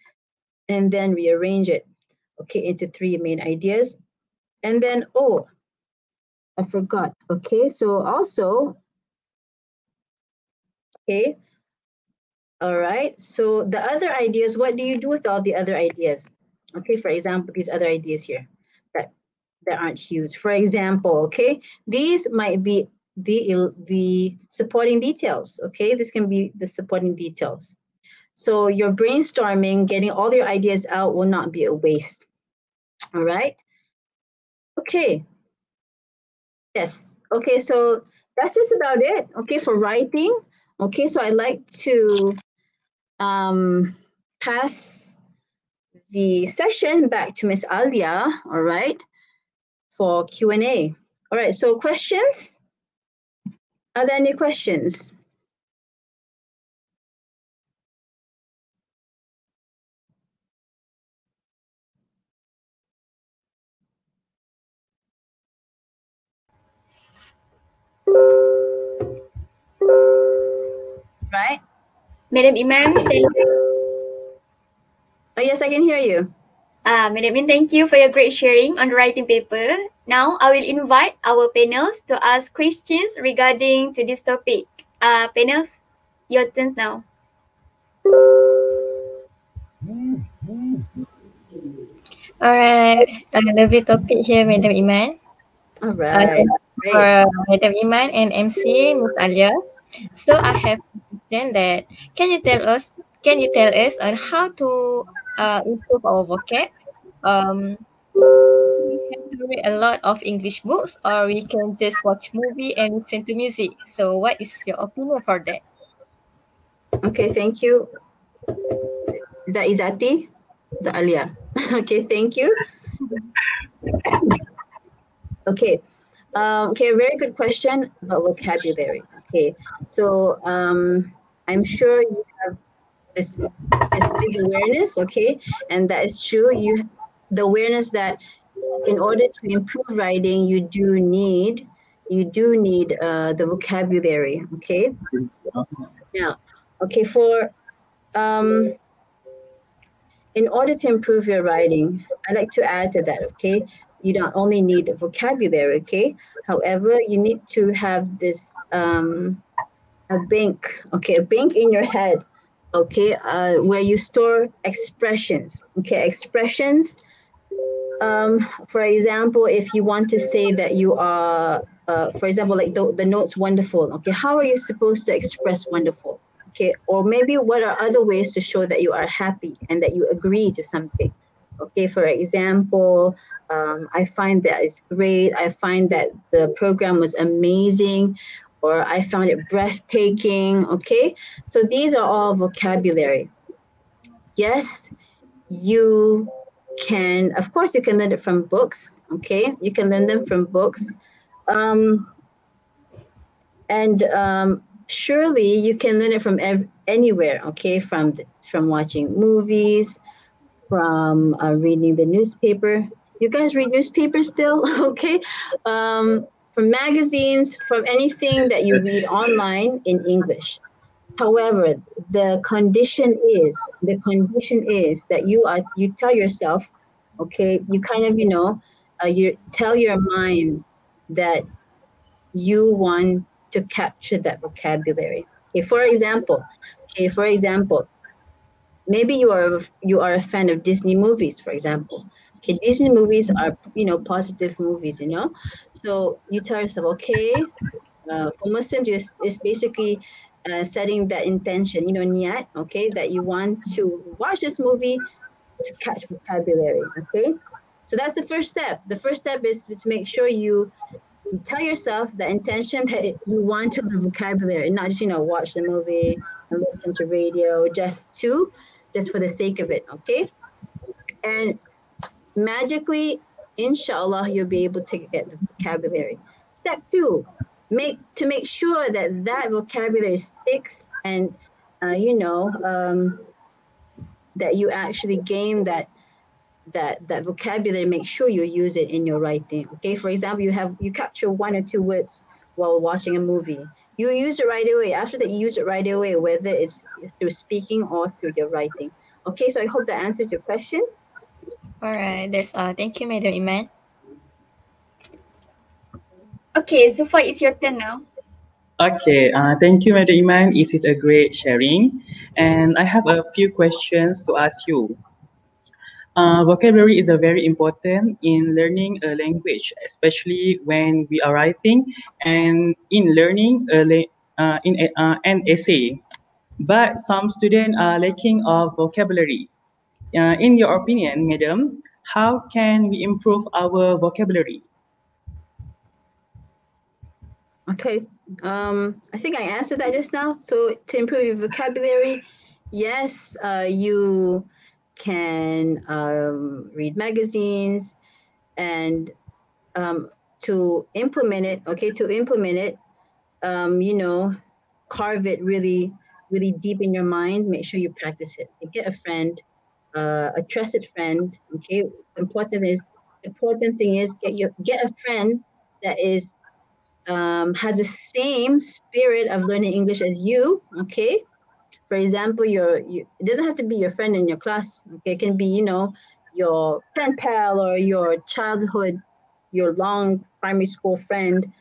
[SPEAKER 3] and then rearrange it, okay, into 3 main ideas. And then, oh, I forgot. Okay, so also, okay, all right, so the other ideas, what do you do with all the other ideas? Okay, for example, these other ideas here that aren't used. For example, okay, these might be the supporting details. Okay, this can be the supporting details. So your brainstorming, getting all your ideas out will not be a waste. All right. Okay. Yes. Okay, so that's just about it. Okay, for writing. Okay, so I'd like to pass the session back to Miss Alia, all right, for Q&A. All right, so questions? Are there any questions? Right?
[SPEAKER 2] Madam Iman, thank you.
[SPEAKER 3] Oh, yes, I can hear you.
[SPEAKER 2] Madam Iman, thank you for your great sharing on the writing paper. Now, I will invite our panels to ask questions regarding to this topic. Panels, your turn now.
[SPEAKER 4] Alright, lovely topic here, Madam Iman.
[SPEAKER 3] All right.
[SPEAKER 4] For Madam Iman and MC Miss Alia. So I have a question that can you tell us on how to improve our vocab? We have to read a lot of English books, or we can just watch movie and listen to music. So what is your opinion for that?
[SPEAKER 3] Okay, thank you. Is that Izati? Is that Alia? Okay, thank you. Okay. Okay, a very good question about vocabulary. Okay, so I'm sure you have this big awareness, okay, and that is true. The awareness that in order to improve writing, you do need the vocabulary. Okay. Now, okay, for in order to improve your writing, I'd like to add to that. Okay, you don't only need vocabulary. Okay, however, you need to have this a bank. Okay, a bank in your head. Okay, where you store expressions. Okay, expressions. For example, if you want to say that you are for example, like the notes wonderful. Okay, how are you supposed to express wonderful? Okay, or maybe what are other ways to show that you are happy and that you agree to something? Okay, for example, I find that it's great. I find that the program was amazing, or I found it breathtaking. Okay, so these are all vocabulary. Yes, you can, of course, you can learn it from books. Okay, you can learn them from books. Surely you can learn it from anywhere. Okay, from watching movies, from reading the newspaper. You guys read newspapers still? Okay, from magazines, from anything that you read online in English. However, the condition is that you tell yourself, okay, you kind of you tell your mind that you want to capture that vocabulary. Okay, for example, maybe you are a fan of Disney movies, for example. Okay, Disney movies are positive movies, So you tell yourself, okay, for Muslims, it's basically setting that intention, niyat, okay, that you want to watch this movie to catch vocabulary. Okay, so that's the first step. The first step is to make sure you tell yourself the intention that you want to learn vocabulary, not just watch the movie and listen to radio just for the sake of it. Okay, and magically, inshallah, you'll be able to get the vocabulary. Step 2, make sure that vocabulary sticks, and that you actually gain that vocabulary. Make sure you use it in your writing. Okay, for example, you capture 1 or 2 words while watching a movie. You use it right away. After that, you use it right away, whether it's through speaking or through your writing. Okay, so I hope that answers your question.
[SPEAKER 4] All right, that's all. Thank you, Madam Iman.
[SPEAKER 2] Okay, Zulfa, it's your turn now.
[SPEAKER 5] Okay, thank you, Madam Iman. It is a great sharing. And I have a few questions to ask you. Vocabulary is very important in learning a language, especially when we are writing and in learning an essay. But some students are lacking of vocabulary. In your opinion, Madam, how can we improve our vocabulary?
[SPEAKER 3] Okay, I think I answered that just now. So to improve your vocabulary, yes, you can read magazines, and to implement it, carve it really, really deep in your mind. Make sure you practice it. Get a friend, a trusted friend. Okay, important thing is get a friend that is has the same spirit of learning English as you. Okay, for example, it doesn't have to be your friend in your class. Okay, it can be your pen pal or your childhood, your long primary school friend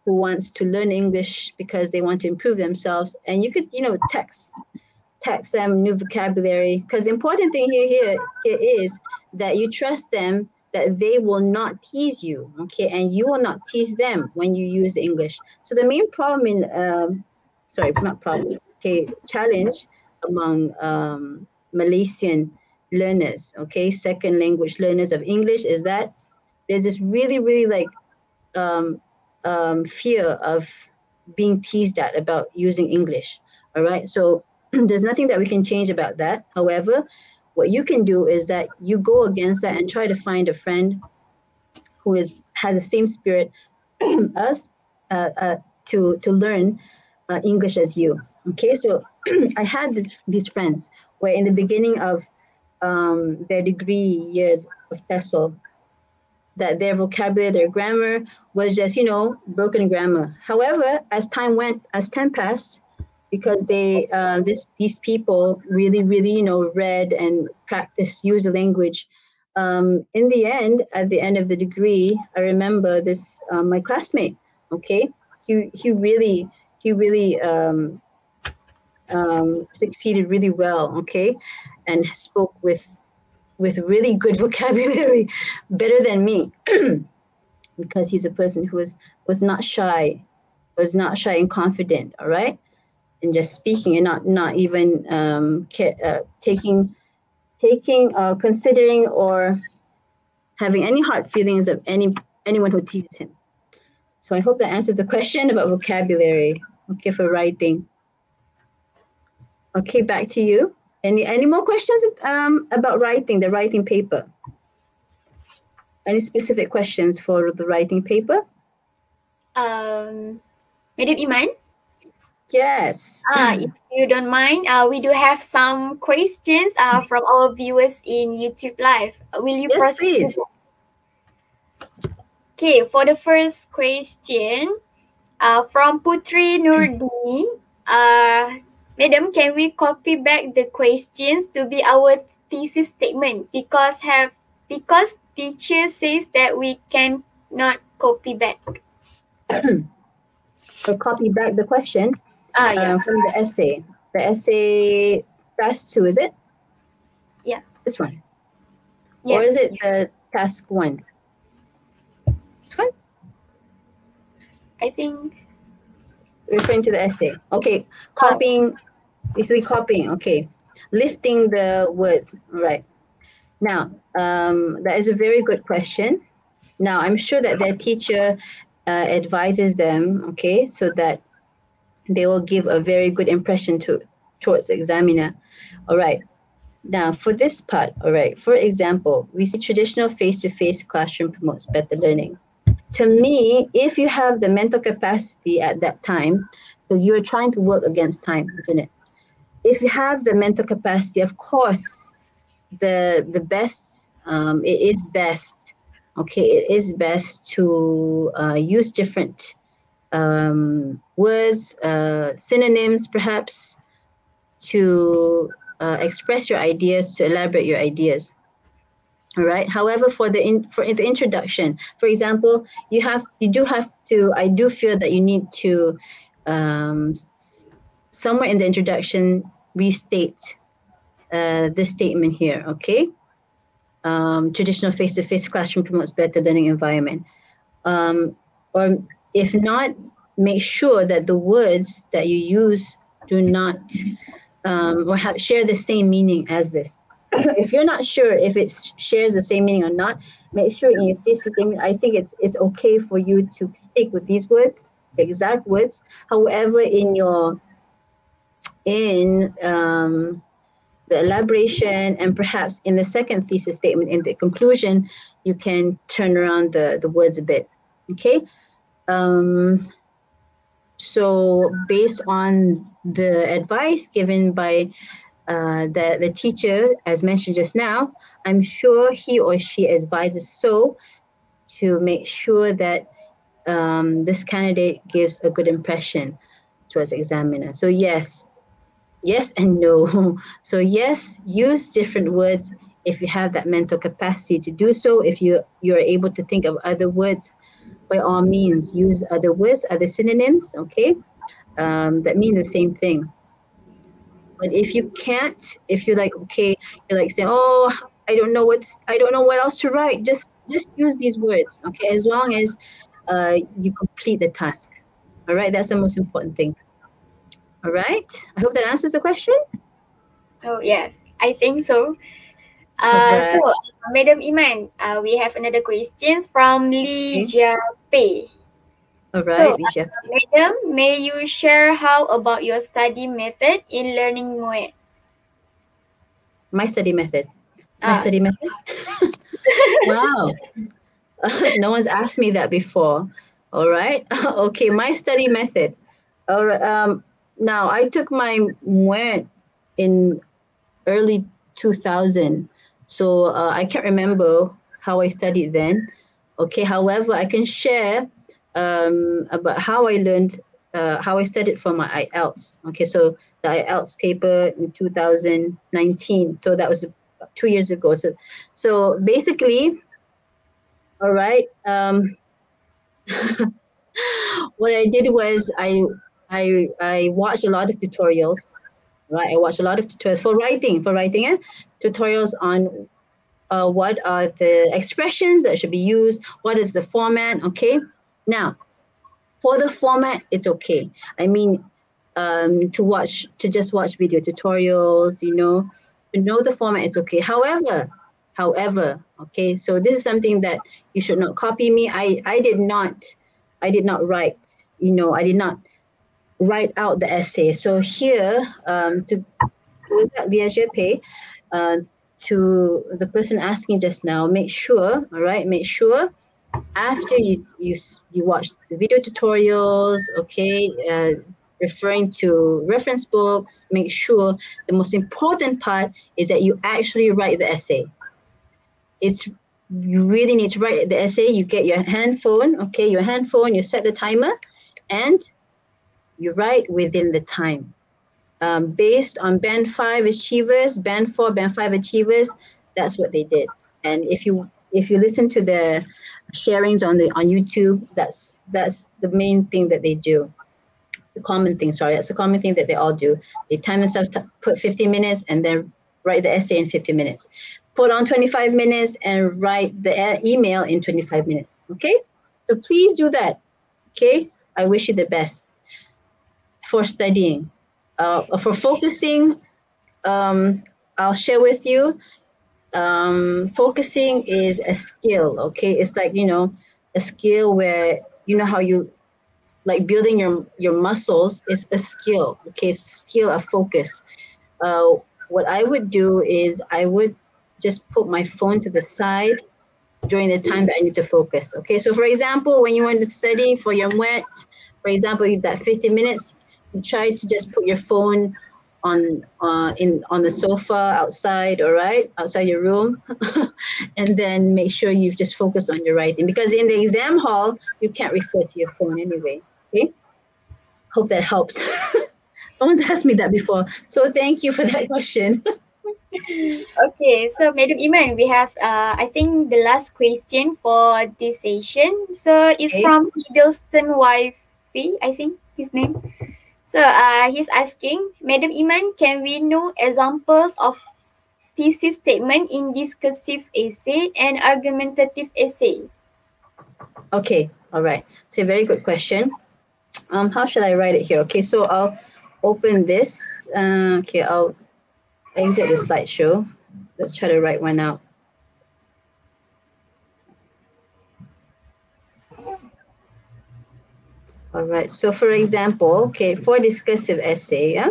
[SPEAKER 3] who wants to learn English because they want to improve themselves. And you could text them new vocabulary, because the important thing here is that you trust them, that they will not tease you, okay, and you will not tease them when you use English. So the main problem challenge among Malaysian learners, okay, second language learners of English, is that there's this really, really fear of being teased at about using English. All right, so there's nothing that we can change about that. However, what you can do is that you go against that and try to find a friend who has the same spirit as to learn English as you. Okay, so I had these friends where in the beginning of their degree years of TESOL, that their vocabulary, their grammar was just broken grammar. However, as time passed, because these people really, really read and practiced, use the language. In the end, at the end of the degree, I remember this my classmate. Okay, he really succeeded really well. Okay, and spoke with really good vocabulary, better than me. because he's a person who was not shy and confident, all right, and just speaking and not even considering or having any hard feelings of anyone who teases him. So I hope that answers the question about vocabulary. Okay, for writing. Okay, back to you. Any more questions about writing, the writing paper? Any specific questions for the writing paper?
[SPEAKER 2] Madam Iman?
[SPEAKER 3] Yes.
[SPEAKER 2] If you don't mind, we do have some questions from our viewers in YouTube Live. Will you
[SPEAKER 3] Yes,
[SPEAKER 2] proceed?
[SPEAKER 3] please.
[SPEAKER 2] Okay, for the first question, from Putri Nurdini, Madam, can we copy back the questions to be our thesis statement? Because teacher says that we cannot copy back.
[SPEAKER 3] So copy back the question
[SPEAKER 2] Yeah.
[SPEAKER 3] from the essay. The essay task 2, is it?
[SPEAKER 2] Yeah.
[SPEAKER 3] This one.
[SPEAKER 2] Yes.
[SPEAKER 3] Or is it the task 1? This one?
[SPEAKER 2] I think.
[SPEAKER 3] Referring to the essay. Okay. Copying, basically copying. Okay. Lifting the words. All right. Now, that is a very good question. Now, I'm sure that their teacher advises them, okay, so that they will give a very good impression towards the examiner. All right. Now, for this part, all right, for example, we see traditional face-to-face classroom promotes better learning. To me, if you have the mental capacity at that time, because you're trying to work against time, isn't it? If you have the mental capacity, of course, the best, it is best, okay, it is best to use different words, synonyms perhaps, to express your ideas, to elaborate your ideas. All right. However, for the introduction, for example, I do feel that you need to somewhere in the introduction restate this statement here. Okay. Traditional face-to-face classroom promotes better learning environment. Or if not, make sure that the words that you use do not share the same meaning as this. If you're not sure if it shares the same meaning or not, make sure in your thesis statement, I think it's okay for you to stick with these words, the exact words. However, in the elaboration and perhaps in the second thesis statement, in the conclusion, you can turn around the words a bit. Okay. So based on the advice given by the teacher, as mentioned just now, I'm sure he or she advises so to make sure that this candidate gives a good impression towards the examiner. So yes and no. So yes, use different words if you have that mental capacity to do so. If you're able to think of other words, by all means, use other words, other synonyms, okay? That mean the same thing. But if you can't, if you're like, okay, you're like saying, oh, I don't know what else to write. Just use these words, okay? As long as you complete the task. All right, that's the most important thing. All right, I hope that answers the question.
[SPEAKER 2] Oh yes, I think so.
[SPEAKER 3] Right.
[SPEAKER 2] So, Madam Iman, we have another questions from Li Jia Pei.
[SPEAKER 3] All right,
[SPEAKER 2] So,
[SPEAKER 3] Lisha.
[SPEAKER 2] Madam, may you share how about your study method in learning Muet?
[SPEAKER 3] My study method. My study method? Wow. No one's asked me that before. All right. Okay, my study method. All right. Now, I took my Muet in early 2000. So I can't remember how I studied then. Okay. However, I can share about how I learned, how I studied for my Ielts. Okay. So the Ielts paper in 2019. So that was 2 years ago. So basically, all right. What I did was I watched a lot of tutorials. Right, I watched a lot of tutorials for writing. Tutorials on what are the expressions that should be used, what is the format, okay? Now, for the format, it's okay. I mean, to just watch video tutorials, you know, to know the format, it's okay. However, okay, so this is something that you should not copy me. I did not write, you know, I did not write out the essay. So here, to to the person asking just now, make sure, all right, make sure after you watch the video tutorials, okay, referring to reference books, make sure the most important part is that you actually write the essay. You really need to write the essay. You get your handphone, okay, you set the timer, and you write within the time. Based on Band 5 achievers, Band 4, Band 5 achievers, that's what they did. And if you listen to the sharings on YouTube, that's the main thing that they do. The common thing, that's the common thing that they all do. They time themselves, put 50 minutes, and then write the essay in 50 minutes. Put on 25 minutes and write the email in 25 minutes, okay? So please do that, okay? I wish you the best for studying. For focusing, I'll share with you, focusing is a skill, okay? It's like, you know, a skill where, you know how you, like building your muscles is a skill, okay? It's a skill of focus. What I would do is I would just put my phone to the side during the time that I need to focus, okay? So for example, when you want to study for your Muet, for example, that 50 minutes, you try to just put your phone on the sofa outside, all right, outside your room, and then make sure you've just focused on your writing, because in the exam hall you can't refer to your phone anyway. Okay, hope that helps. Someone's asked me that before, so thank you for that question.
[SPEAKER 2] Okay, so Madam Iman, we have I think the last question for this session. So it's from Hiddleston Wifey, I think his name. So he's asking, Madam Iman, can we know examples of thesis statement in discussive essay and argumentative essay?
[SPEAKER 3] Okay, all right. So a very good question. How should I write it here? Okay, so I'll open this. Okay, I'll exit the slideshow. Let's try to write one out. All right, so for example, okay, for discussive essay, yeah?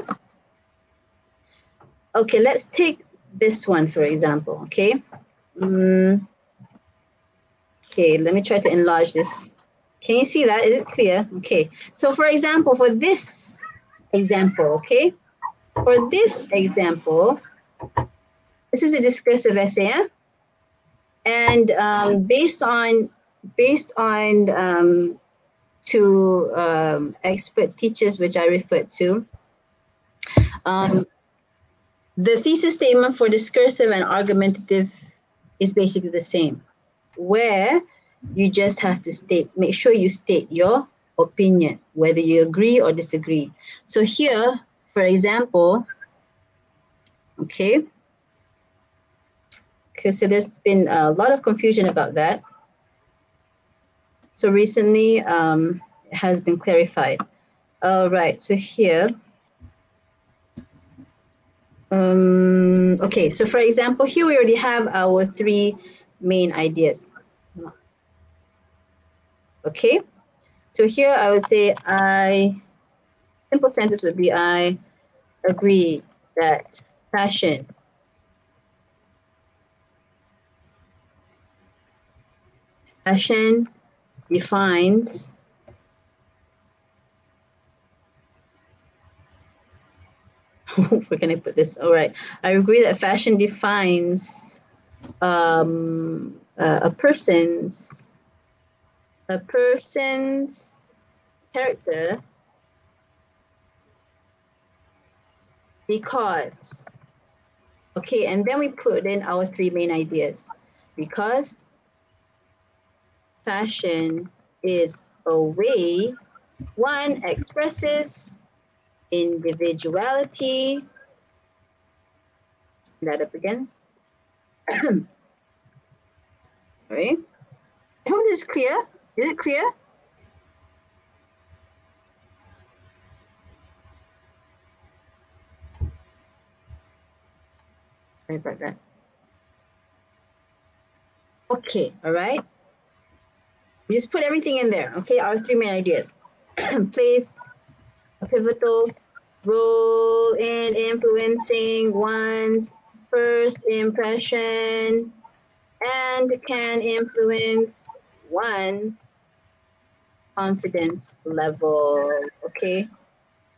[SPEAKER 3] Okay, let's take this one, for example, okay? Okay, let me try to enlarge this. Can you see that? Is it clear? Okay, so for example, for this example, okay? For this example, this is a discussive essay, yeah? And based on two expert teachers which I referred to, the thesis statement for discursive and argumentative is basically the same, where you just have to make sure you state your opinion, whether you agree or disagree. So here, for example, okay, so there's been a lot of confusion about that. So recently, it has been clarified. All right, so here, okay, so for example, here we already have our three main ideas. Okay, so here I would say simple sentence would be, I agree that fashion defines where can I put this? All right, I agree that fashion defines a person's character because, okay, and then we put in our three main ideas. Because fashion is a way one expresses individuality. That up again. All right. I hope this is clear. Is it clear? Sorry about that. Okay, all right. We just put everything in there. Okay, our three main ideas. Plays a pivotal role in influencing one's first impression and can influence one's confidence level. Okay,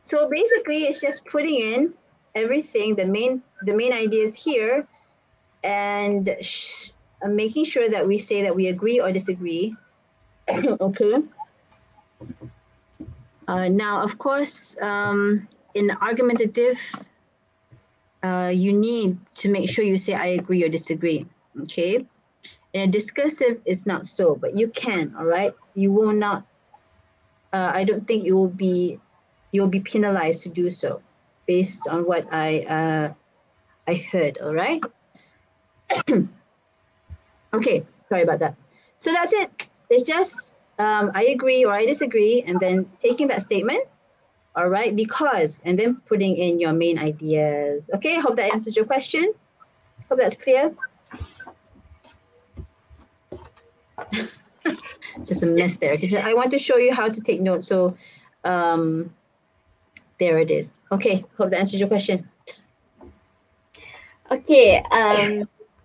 [SPEAKER 3] so basically it's just putting in everything, the main ideas here, and making sure that we say that we agree or disagree. Okay. Now, of course, in argumentative, you need to make sure you say I agree or disagree. Okay. In a discursive, it's not so, but you can. All right. You will not. I don't think you'll be penalized to do so, based on what I heard. All right. Okay. Sorry about that. So that's it. It's just I agree or I disagree, and then taking that statement, all right, because, and then putting in your main ideas. Okay, I hope that answers your question. Hope that's clear. It's just a mess there. I want to show you how to take notes. So there it is. Okay, hope that answers your question.
[SPEAKER 2] Okay,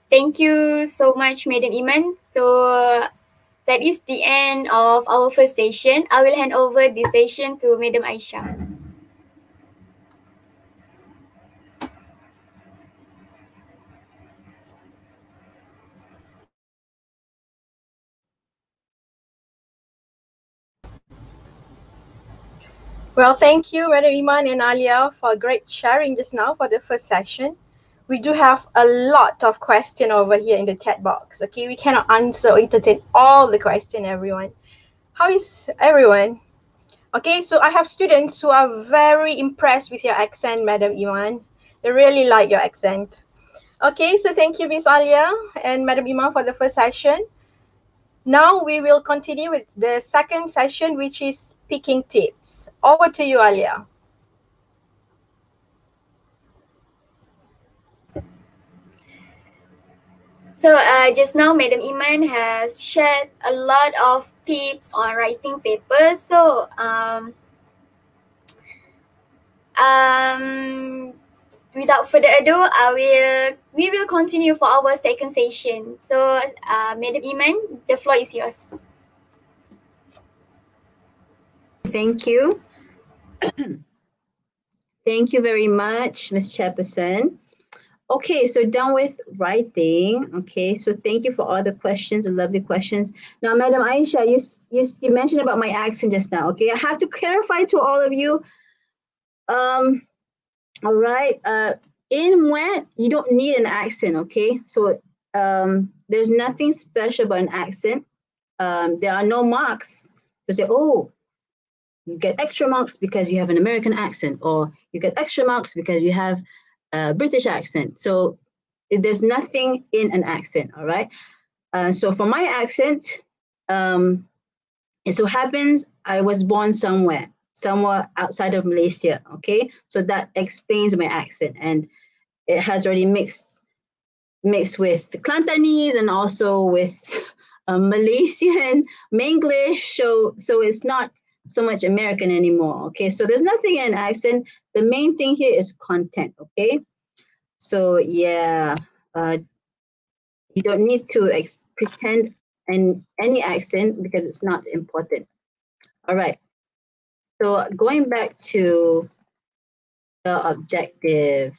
[SPEAKER 2] thank you so much, Madam Iman. So that is the end of our first session. I will hand over this session to Madam Aisha.
[SPEAKER 1] Well, thank you, Madam Iman and Alia, for great sharing just now for the first session. We do have a lot of questions over here in the chat box. Okay, we cannot answer or entertain all the questions, everyone. How is everyone? Okay, so I have students who are very impressed with your accent, Madam Iman. They really like your accent. Okay, so thank you, Miss Alia and Madam Iman, for the first session. Now we will continue with the second session, which is speaking tips. Over to you, Alia.
[SPEAKER 2] So just now, Madam Iman has shared a lot of tips on writing papers. So without further ado, we will continue for our second session. So Madam Iman, the floor is yours.
[SPEAKER 3] Thank you. Thank you very much, Ms. Chairperson. Okay, so done with writing. Okay, so thank you for all the questions, the lovely questions. Now, Madam Aisha, you mentioned about my accent just now. Okay, I have to clarify to all of you. All right. In Muet, you don't need an accent. Okay, so there's nothing special about an accent. There are no marks to say, oh, you get extra marks because you have an American accent, or you get extra marks because you have a British accent. So there's nothing in an accent, all right? So for my accent, it so happens I was born somewhere outside of Malaysia, okay? So that explains my accent, and it has already mixed with Kelantanese and also with Malaysian Manglish, so it's not so much American anymore, okay? So there's nothing in an accent. The main thing here is content, okay? So yeah, you don't need to pretend any accent because it's not important. All right, so going back to the objective.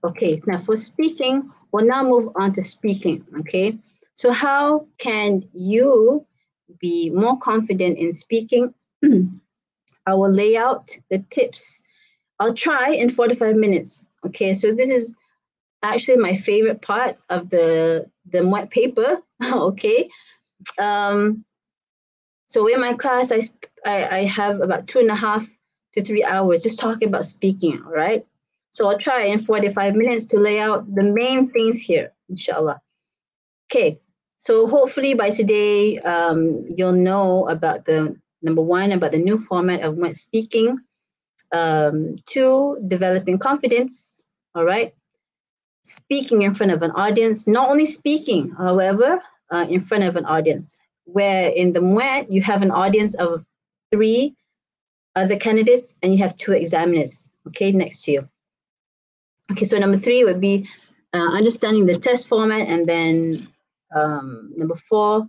[SPEAKER 3] Okay, now for speaking, we'll now move on to speaking, okay? So how can you be more confident in speaking? I will lay out the tips. I'll try in 45 minutes. Okay, so this is actually my favorite part of the Muet paper. Okay, so in my class, I have about 2.5 to 3 hours just talking about speaking. All right, so I'll try in 45 minutes to lay out the main things here, inshallah. Okay, So hopefully by today, you'll know about number one, about the new format of Muet speaking. 2, developing confidence, all right? Speaking in front of an audience, not only speaking, however, in front of an audience, where in the Muet, you have an audience of 3 other candidates and you have 2 examiners, okay, next to you. Okay, so number 3 would be understanding the test format, and then number 4,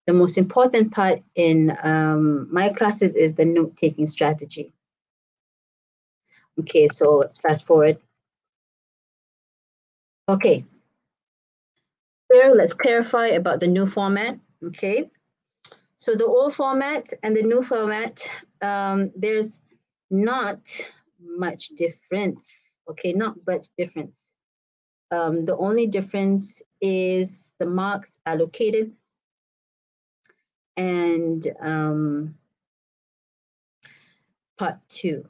[SPEAKER 3] the most important part in my classes is the note-taking strategy. Okay, so let's fast forward. Okay, here let's clarify about the new format. Okay, so the old format and the new format, there's not much difference. Okay, not much difference. The only difference is the marks allocated and part 2.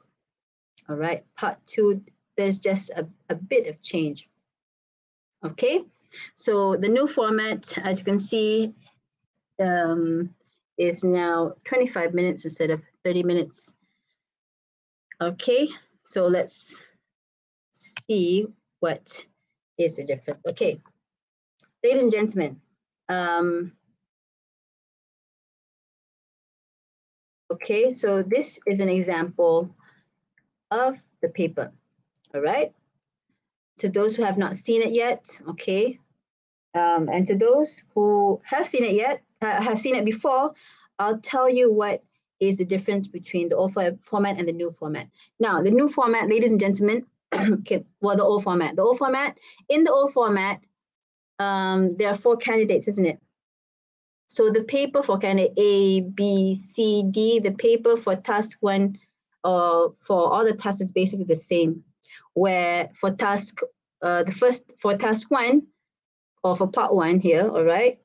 [SPEAKER 3] All right, part 2, there's just a bit of change. Okay, so the new format, as you can see, is now 25 minutes instead of 30 minutes. Okay, so let's see what is the difference. Okay, ladies and gentlemen, okay, so this is an example of the paper, all right? To those who have not seen it yet, okay, and to those who have seen it yet, have seen it before, I'll tell you what is the difference between the old format and the new format. Now, the new format, ladies and gentlemen, okay, well, the old format. The old format, in the old format, there are 4 candidates, isn't it? So the paper for candidate A, B, C, D, the paper for task 1, for all the tasks is basically the same. Where for task, for task 1, or for part 1 here, all right,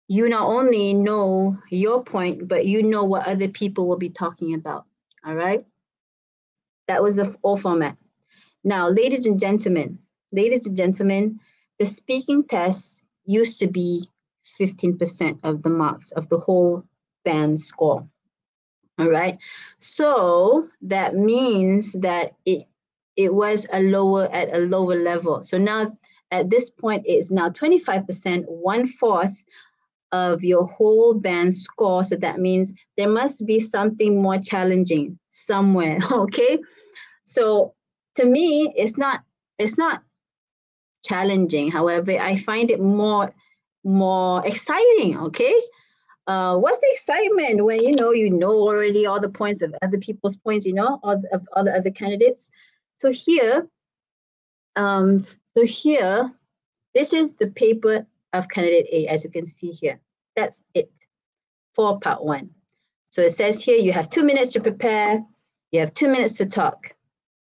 [SPEAKER 3] you not only know your point, but you know what other people will be talking about, all right? That was the old format. Now, ladies and gentlemen, the speaking test used to be 15% of the marks of the whole band score, all right? So that means that it was at a lower level. So now at this point, it's now 25%, 1/4 of your whole band score. So that means there must be something more challenging somewhere, okay? So to me, it's not challenging. However, I find it more exciting, okay? What's the excitement when you know already all the points of other people's points, all the other candidates. So here, this is the paper of candidate A, as you can see here. That's it for part 1. So it says here you have 2 minutes to prepare, you have 2 minutes to talk.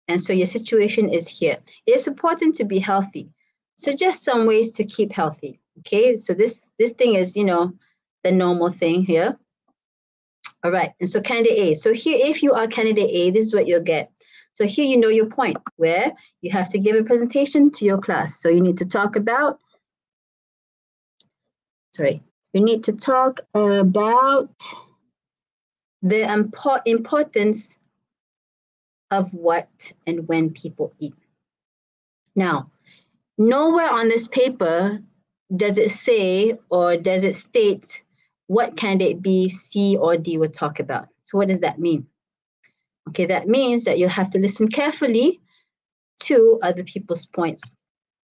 [SPEAKER 3] And so your situation is here. It's important to be healthy. Suggest some ways to keep healthy. Okay, so this thing is, the normal thing here. All right, and so candidate A. So here, if you are candidate A, this is what you'll get. So here you know your point, where you have to give a presentation to your class. So you need to talk about, you need to talk about the importance of what and when people eat. Now, nowhere on this paper does it say or does it state what candidate B, C, or D would talk about. So what does that mean? Okay, that means that you'll have to listen carefully to other people's points.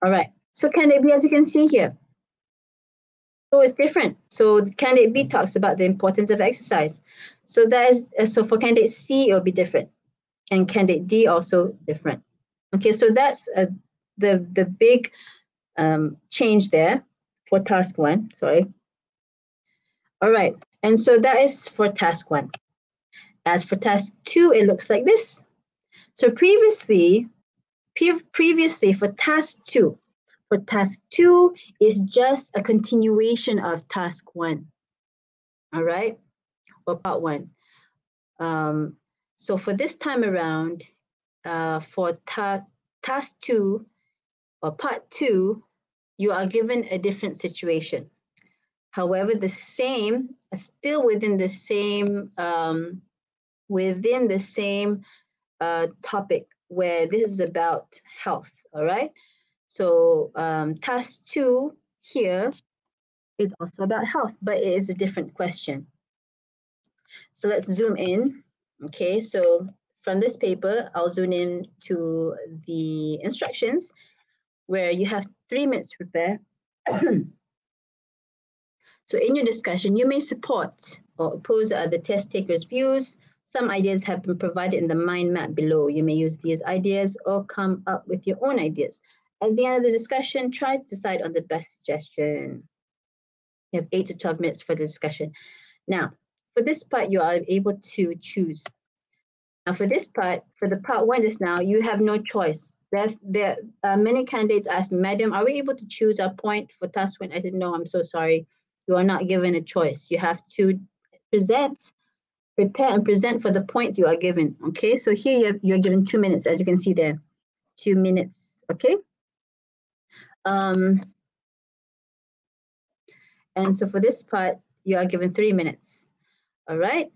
[SPEAKER 3] All right, so candidate B, as you can see here, so it's different. So candidate B talks about the importance of exercise. So that is, so for candidate C, it'll be different. And candidate D also different. Okay, so that's the big change there for task 1, sorry. All right, and so that is for task 1. As for task 2, it looks like this. So previously for task 2, is just a continuation of task 1, all right, or part 1. So for this time around, for task 2 or part 2, you are given a different situation. However, the same, still within the same topic, where this is about health. All right. So task 2 here is also about health, but it is a different question. So let's zoom in. Okay, so from this paper, I'll zoom in to the instructions, where you have 3 minutes to prepare. So in your discussion, you may support or oppose the test taker's views. Some ideas have been provided in the mind map below. You may use these ideas or come up with your own ideas. At the end of the discussion, try to decide on the best suggestion. You have 8 to 12 minutes for the discussion. Now, for this part, you are able to choose. Now, for this part, for the part 1 just now, you have no choice. There many candidates asked, Madam, are we able to choose our point for task 1? I said, no, I'm so sorry. You are not given a choice. You have to prepare and present for the point you are given. Okay, so here you're given 2 minutes, as you can see there. 2 minutes, okay? And so for this part, you are given 3 minutes. All right?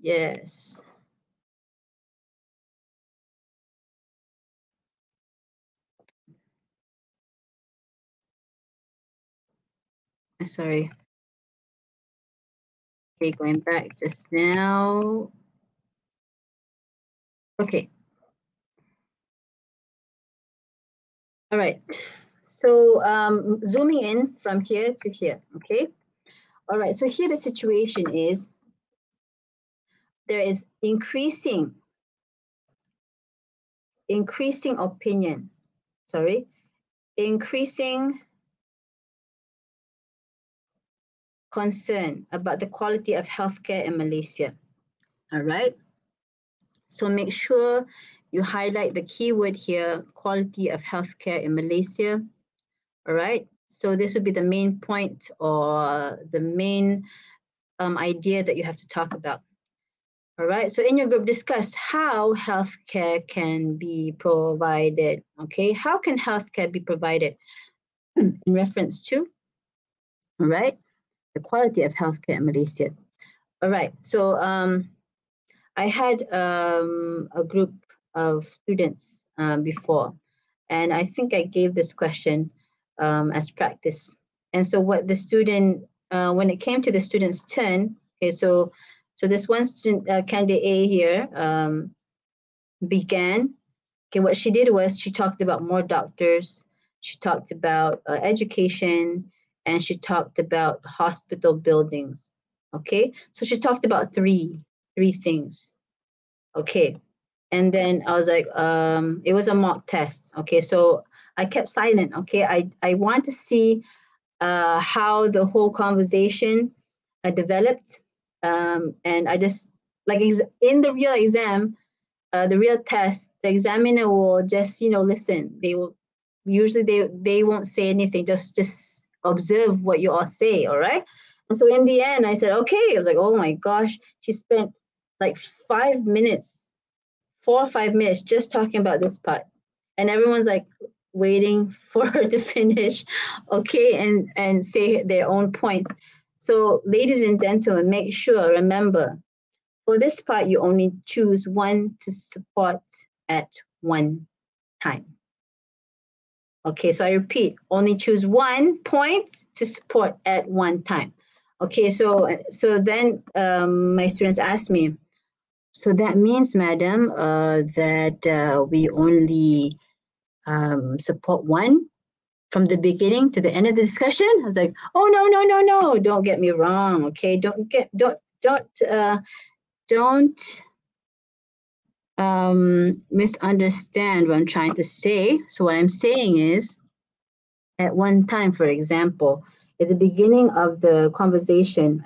[SPEAKER 3] Yes. Sorry. Okay, going back just now. Okay. All right. So zooming in from here to here, okay? All right, so here the situation is there is increasing opinion, increasing concern about the quality of healthcare in Malaysia. All right. So make sure you highlight the keyword here, quality of healthcare in Malaysia. All right. So this would be the main point or the main idea that you have to talk about. All right. So in your group, discuss how healthcare can be provided. Okay. How can healthcare be provided in reference to, all right, the quality of healthcare in Malaysia. All right. So I had a group of students before, and I think I gave this question as practice. And so what the student, when it came to the student's turn, okay, so this one student, candidate A here, began. Okay, what she did was she talked about more doctors, she talked about education, and she talked about hospital buildings. Okay, so she talked about three things. Okay, and then I was like, it was a mock test. Okay, so I kept silent. Okay, I want to see how the whole conversation developed, and I just, like, in the real exam, the real test, the examiner will just, listen. They will usually they won't say anything, just observe what you all say. All right. And so in the end, I said, okay. I was like, oh my gosh, she spent like 5 minutes, 4 or 5 minutes just talking about this part, and everyone's like waiting for her to finish, okay, and say their own points. So ladies and gentlemen, remember, for this part, you only choose one to support at one time. Okay, so I repeat, only choose 1 point to support at one time. Okay, so then my students asked me, so that means, madam, that we only support one from the beginning to the end of the discussion? I was like, oh, no, don't get me wrong, okay? Don't misunderstand what I'm trying to say. So what I'm saying is, at one time, for example, at the beginning of the conversation,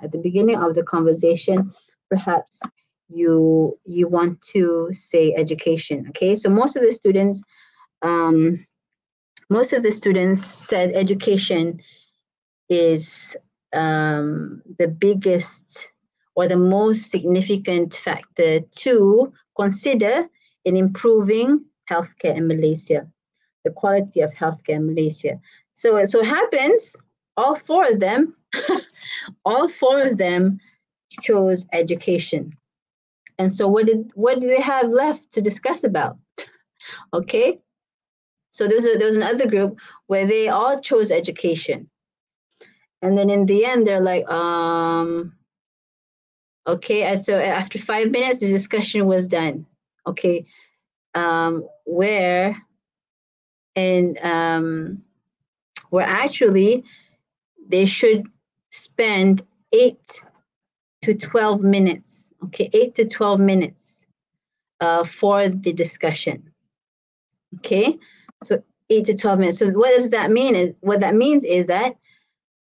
[SPEAKER 3] perhaps you want to say education. Okay, so most of the students said education is the biggest or the most significant factor to consider in improving healthcare in Malaysia. the quality of healthcare in Malaysia. So it so happens all four of them chose education. And so what do they have left to discuss about? Okay. So there was another group where they all chose education. And then in the end, they're like, okay. And so after 5 minutes, the discussion was done. Okay. Where actually they should spend 8 to 12 minutes. Okay, 8 to 12 minutes for the discussion. Okay, so 8 to 12 minutes. So what does that mean? What that means is that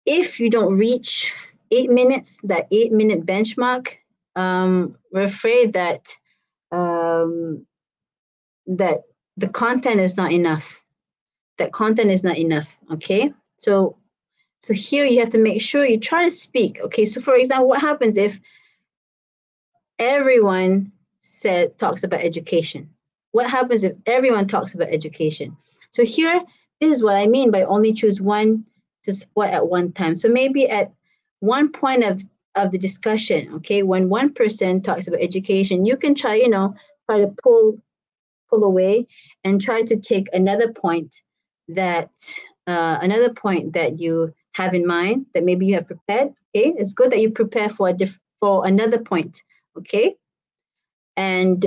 [SPEAKER 3] if you don't reach 8 minutes, that 8-minute benchmark, we're afraid that that the content is not enough. That content is not enough. Okay, so here you have to make sure you try to speak. Okay, so for example, what happens if everyone talks about education? What happens if everyone talks about education? So here, this is what I mean by only choose one to support at one time. So maybe at one point of the discussion, okay, when one person talks about education, you can try to pull away and try to take another point that you have in mind, that maybe you have prepared. Okay, it's good that you prepare for another point. Okay, and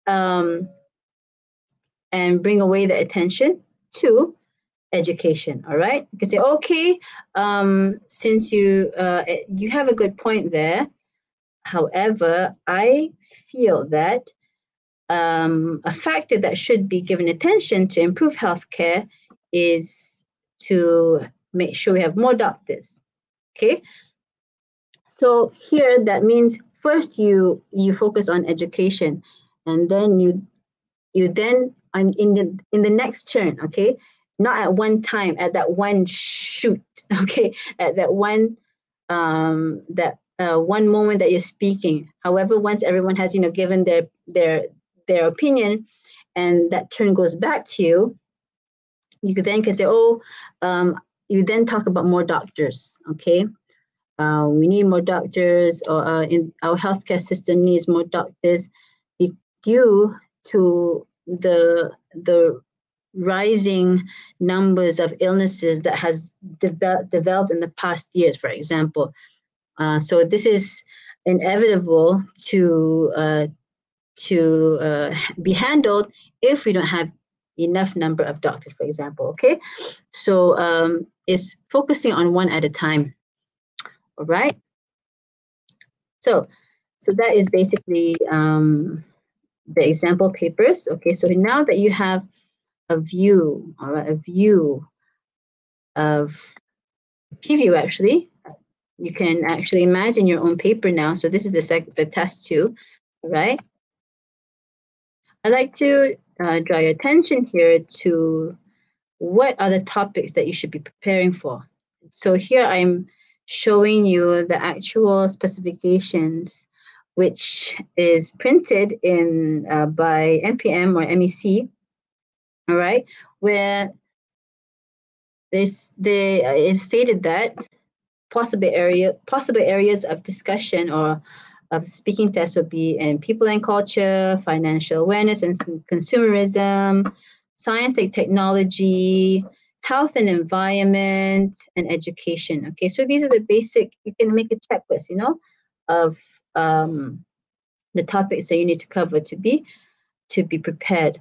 [SPEAKER 3] bring away the attention to education. All right, you can say, okay, since you have a good point there. However, I feel that a factor that should be given attention to improve healthcare is to make sure we have more doctors. Okay, so here that means first you focus on education, and then you then in the next turn, okay, not at one time, at that one shoot, okay, at that one one moment that you're speaking. However, once everyone has given their opinion, and that turn goes back to you, you could then say, you then talk about more doctors. Okay, we need more doctors, or in our healthcare system needs more doctors due to the rising numbers of illnesses that has developed in the past years, for example. So this is inevitable to be handled if we don't have enough number of doctors, for example. Okay, so it's focusing on one at a time. All right. So that is basically the example papers. Okay, so now that you have a view, all right, a view of preview, actually, you can actually imagine your own paper now. So this is the test 2, all right? I'd like to draw your attention here to what are the topics that you should be preparing for. So here I'm showing you the actual specifications, which is printed in by NPM or MEC, all right, where it's stated that possible areas of discussion or of speaking tests will be in people and culture, financial awareness and consumerism, science and technology, health and environment, and education. Okay, so these are the basic, you can make a checklist, of the topics that you need to cover to be prepared.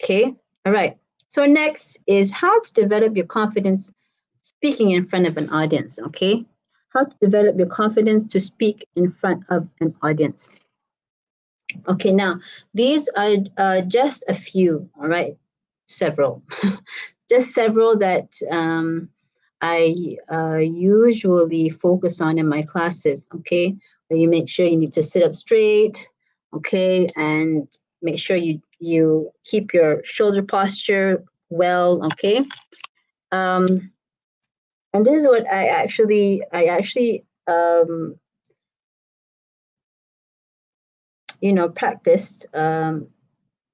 [SPEAKER 3] Okay, all right. So next is how to develop your confidence speaking in front of an audience. Okay, how to develop your confidence to speak in front of an audience. Okay, now these are just a few. All right, several, just several that I usually focus on in my classes. Okay, where you make sure you need to sit up straight. Okay, and make sure you keep your shoulder posture well. Okay, and this is what I actually practiced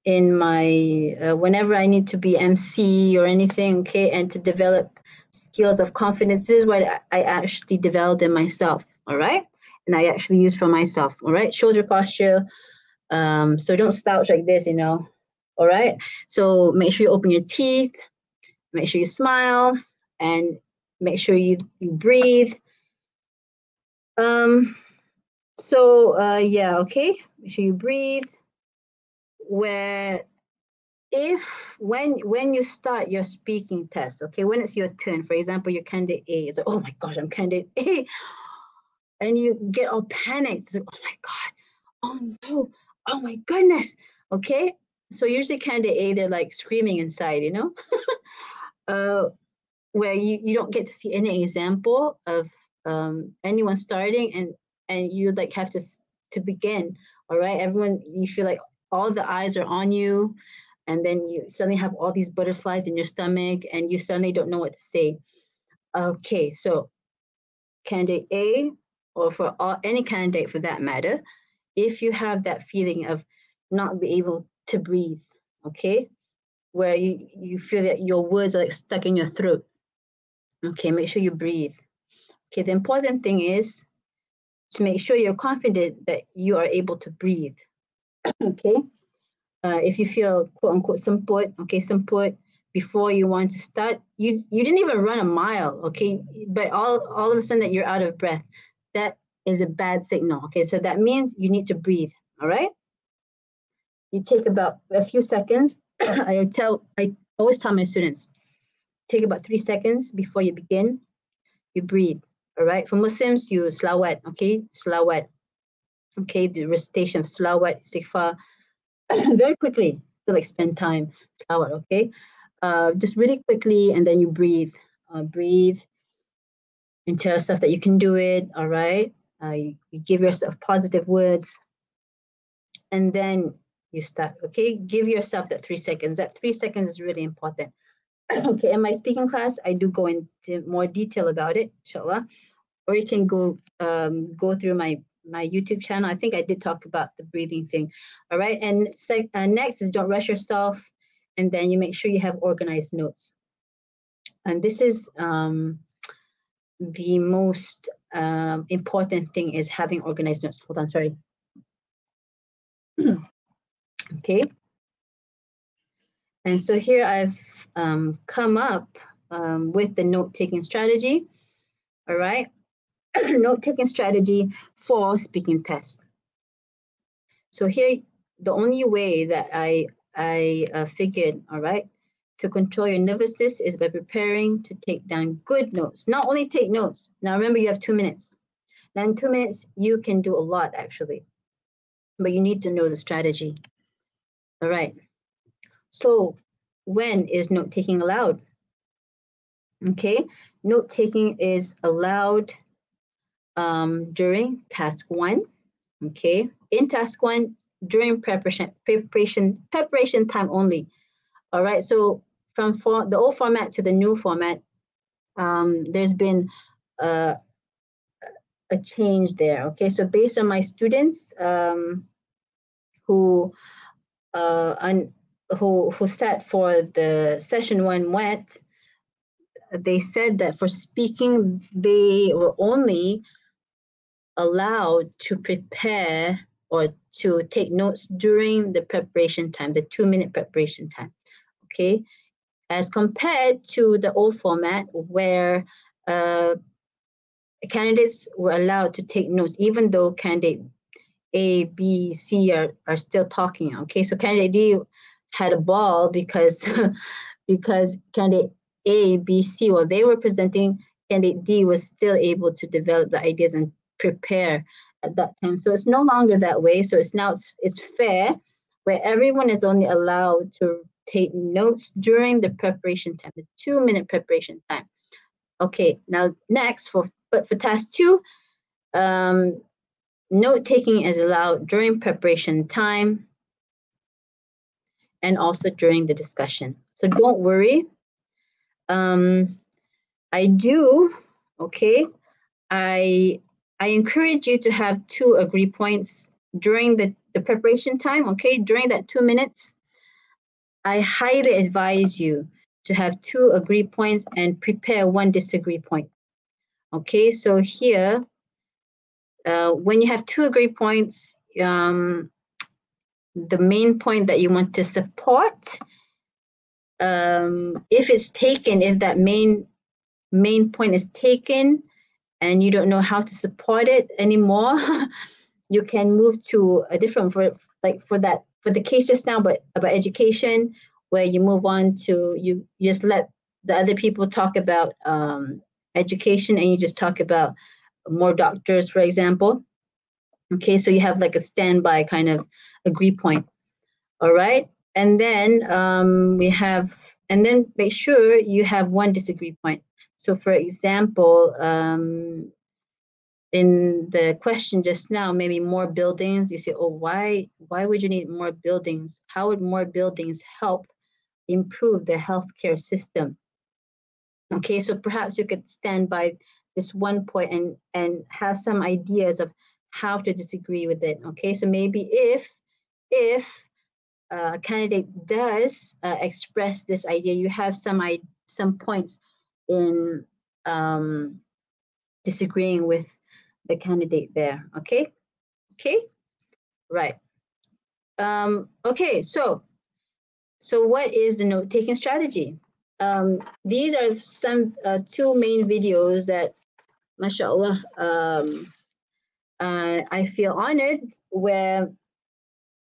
[SPEAKER 3] in my whenever I need to be MC or anything, okay, and to develop skills of confidence. This is what I actually developed in myself, all right, and I actually use for myself, all right. Shoulder posture, so don't slouch like this, you know, all right. So make sure you open your teeth, make sure you smile, and make sure you breathe. Yeah, okay, make sure you breathe. Where when you start your speaking test, okay, when it's your turn, for example, you're candidate A, it's like, oh my gosh, I'm candidate A, and you get all panicked. It's like, oh my God, oh no, oh my goodness, okay. So usually candidate A, they're like screaming inside, you know, where you don't get to see any example of anyone starting, and you like have to begin, all right. Everyone, you feel like all the eyes are on you, and then you suddenly have all these butterflies in your stomach, and you suddenly don't know what to say. Okay, so candidate A, or for any candidate for that matter, if you have that feeling of not being able to breathe, okay, where you feel that your words are like stuck in your throat, okay, make sure you breathe. Okay, the important thing is to make sure you're confident that you are able to breathe. Okay, if you feel quote unquote semput, okay, semput, before you want to start, you didn't even run a mile, okay, but all of a sudden that you're out of breath, that is a bad signal. Okay, so that means you need to breathe. All right, you take about a few seconds. I always tell my students, take about 3 seconds before you begin. You breathe. All right, for Muslims, you salawat. Okay, salawat. Okay, the recitation of salawat, istighfar, very quickly. To like spend time salawat. Okay, just really quickly, and then you breathe. Breathe and tell yourself that you can do it. All right, you give yourself positive words, and then you start. Okay, give yourself that 3 seconds. That 3 seconds is really important. Okay, in my speaking class, I do go into more detail about it, inshallah. Or you can go through my YouTube channel. I think I did talk about the breathing thing. All right, and next is don't rush yourself, and then you make sure you have organized notes. And this is the most important thing, is having organized notes. Hold on, sorry. Okay. And so here I've come up with the note-taking strategy. All right. Note-taking strategy for speaking test. So here, the only way that I figured, all right, to control your nervousness is by preparing to take down good notes. Not only take notes. Now remember, you have 2 minutes. Now in 2 minutes, you can do a lot actually, but you need to know the strategy. All right. So when is note-taking allowed? Okay, note-taking is allowed during task 1. Okay, in task 1, during preparation time only. All right, so from the old format to the new format, there's been a change there. Okay, so based on my students who sat for the session 1 Muet, they said that for speaking, they were only allowed to prepare or to take notes during the preparation time, the 2-minute preparation time, okay? As compared to the old format where candidates were allowed to take notes, even though candidate A, B, C are still talking, okay? So candidate D had a ball because, because candidate A, B, C, while they were presenting, candidate D was still able to develop the ideas and prepare at that time. So it's no longer that way. So it's fair, where everyone is only allowed to take notes during the preparation time, the 2-minute preparation time. Okay, now next for task 2, note taking is allowed during preparation time and also during the discussion. So don't worry. I do, okay, I encourage you to have 2 agree points during the preparation time, okay, during that 2 minutes. I highly advise you to have 2 agree points and prepare 1 disagree point. Okay, so here, when you have 2 agree points, the main point that you want to support, if it's taken, if that main point is taken and you don't know how to support it anymore, you can move to a different, for the case just now, but about education, where you move on to, you just let the other people talk about education, and you just talk about more doctors, for example. Okay, so you have like a standby kind of agree point. All right, and then and then make sure you have 1 disagree point. So for example, in the question just now, maybe more buildings, you say, oh, why would you need more buildings? How would more buildings help improve the healthcare system? Okay, so perhaps you could stand by this 1 point and have some ideas of how to disagree with it. Okay, so maybe if a candidate does express this idea, you have some points in disagreeing with the candidate there. Okay, right. Okay, so what is the note-taking strategy? These are some 2 main videos that, mashallah, I feel honored where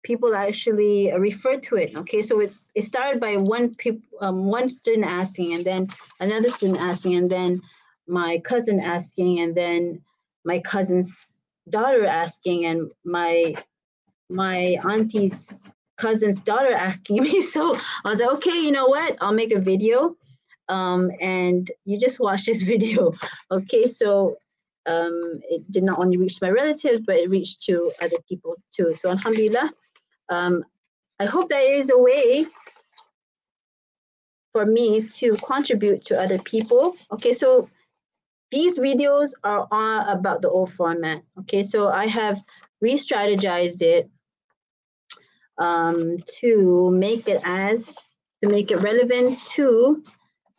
[SPEAKER 3] people actually refer to it. Okay, so it started by one student asking, and then another student asking, and then my cousin asking, and then my cousin's daughter asking, and my auntie's cousin's daughter asking me. So I was like, okay, you know what? I'll make a video, and you just watch this video. Okay, so it did not only reach my relatives, but it reached to other people too. So alhamdulillah, I hope there is a way for me to contribute to other people. Okay, so these videos are all about the old format. Okay, so I have re-strategized it to make it relevant to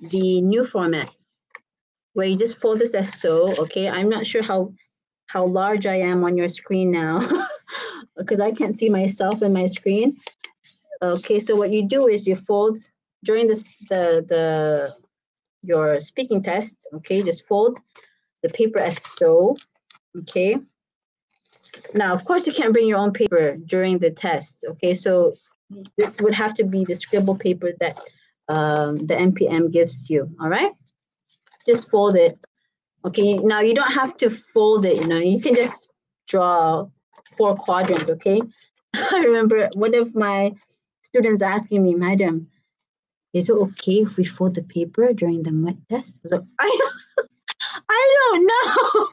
[SPEAKER 3] the new format, where you just fold this as so. Okay, I'm not sure how large I am on your screen now because I can't see myself in my screen. Okay, so what you do is you fold during your speaking test. Okay, just fold the paper as so. Okay, now of course you can't bring your own paper during the test. Okay, so this would have to be the scribble paper that the NPM gives you. All right, just fold it. Okay, now you don't have to fold it, you can just draw 4 quadrants. Okay, I remember one of my students asking me, madam, is it okay if we fold the paper during the Muet test? I was like, I don't know.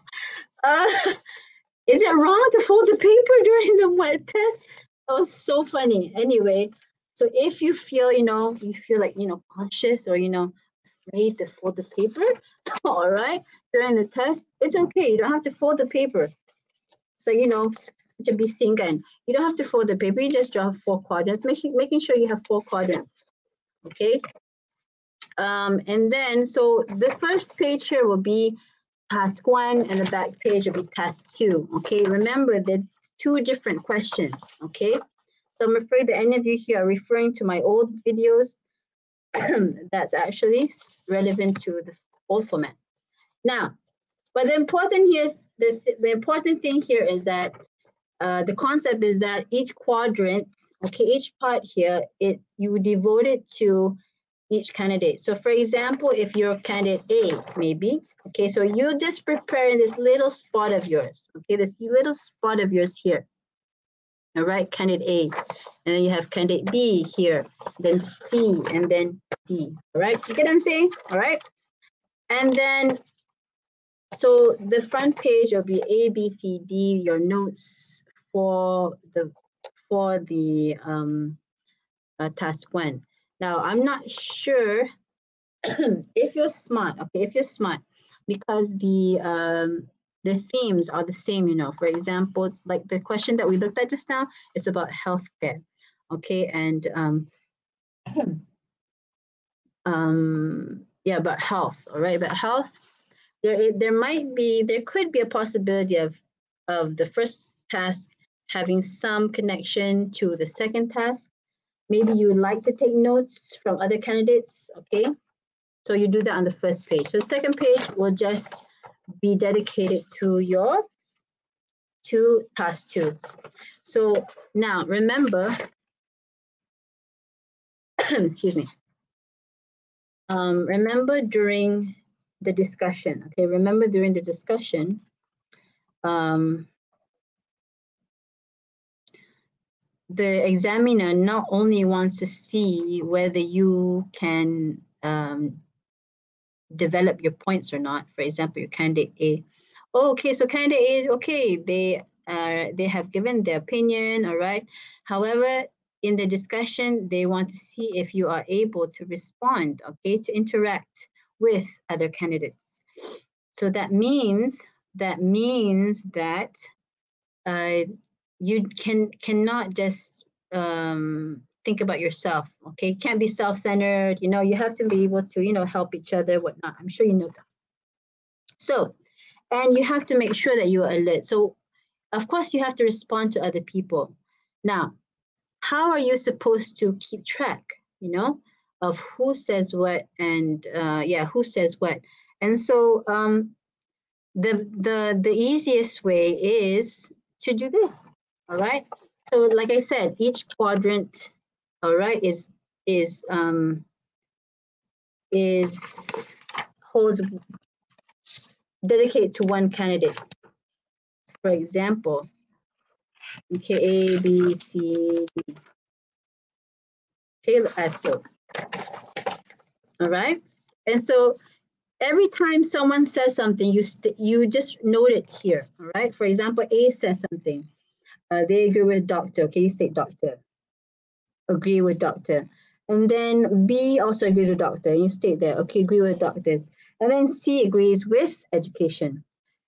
[SPEAKER 3] Is it wrong to fold the paper during the Muet test? That was so funny. Anyway, so if you feel, you feel like, conscious or, afraid to fold the paper, all right, during the test, it's okay. You don't have to fold the paper. So, to be singing, you don't have to fold the paper. You just draw 4 quadrants, making sure you have 4 quadrants. Okay. And then, so the first page here will be task 1, and the back page will be task 2. Okay. Remember the 2 different questions. Okay. So I'm afraid that any of you here are referring to my old videos. That's actually relevant to the old format. Now, but the important thing here is that the concept is that each quadrant, okay, each part here, you devote it to each candidate. So for example, if you're candidate A, maybe, okay, so you just prepare this little spot of yours, okay, this little spot of yours here. All right, candidate A, and then you have candidate B here, then C, and then D. All right, you get what I'm saying? All right, and then so the front page will be A, B, C, D, your notes for the task 1. Now I'm not sure if you're smart. Okay, if you're smart, because the themes are the same. For example, like the question that we looked at just now, it's about healthcare. Okay, and about health. All right, about health. There could be a possibility of the first task having some connection to the second task. Maybe you would like to take notes from other candidates, okay? So you do that on the first page. So the second page will just be dedicated to task 2. So now remember, excuse me. Remember during the discussion, okay? Remember during the discussion, the examiner not only wants to see whether you can develop your points or not. For example, your candidate A. Oh, okay, so candidate A is okay. They have given their opinion, all right. However, in the discussion, they want to see if you are able to respond, okay, to interact with other candidates. So that means that you cannot just think about yourself, okay? You can't be self-centered, you have to be able to, help each other, whatnot. I'm sure you know that. So, and you have to make sure that you are alert. So, of course, you have to respond to other people. Now, how are you supposed to keep track, of who says what and, who says what? And so, the easiest way is to do this, all right? So like I said, each quadrant, all right, is holds dedicated to one candidate. For example, okay, A, B, C, D. Okay, as so. All right, and so every time someone says something, you just note it here. All right. For example, A says something. They agree with doctor. Okay, you state doctor. Agree with doctor. And then B also agrees with doctor. You state there, okay, agree with doctors. And then C agrees with education.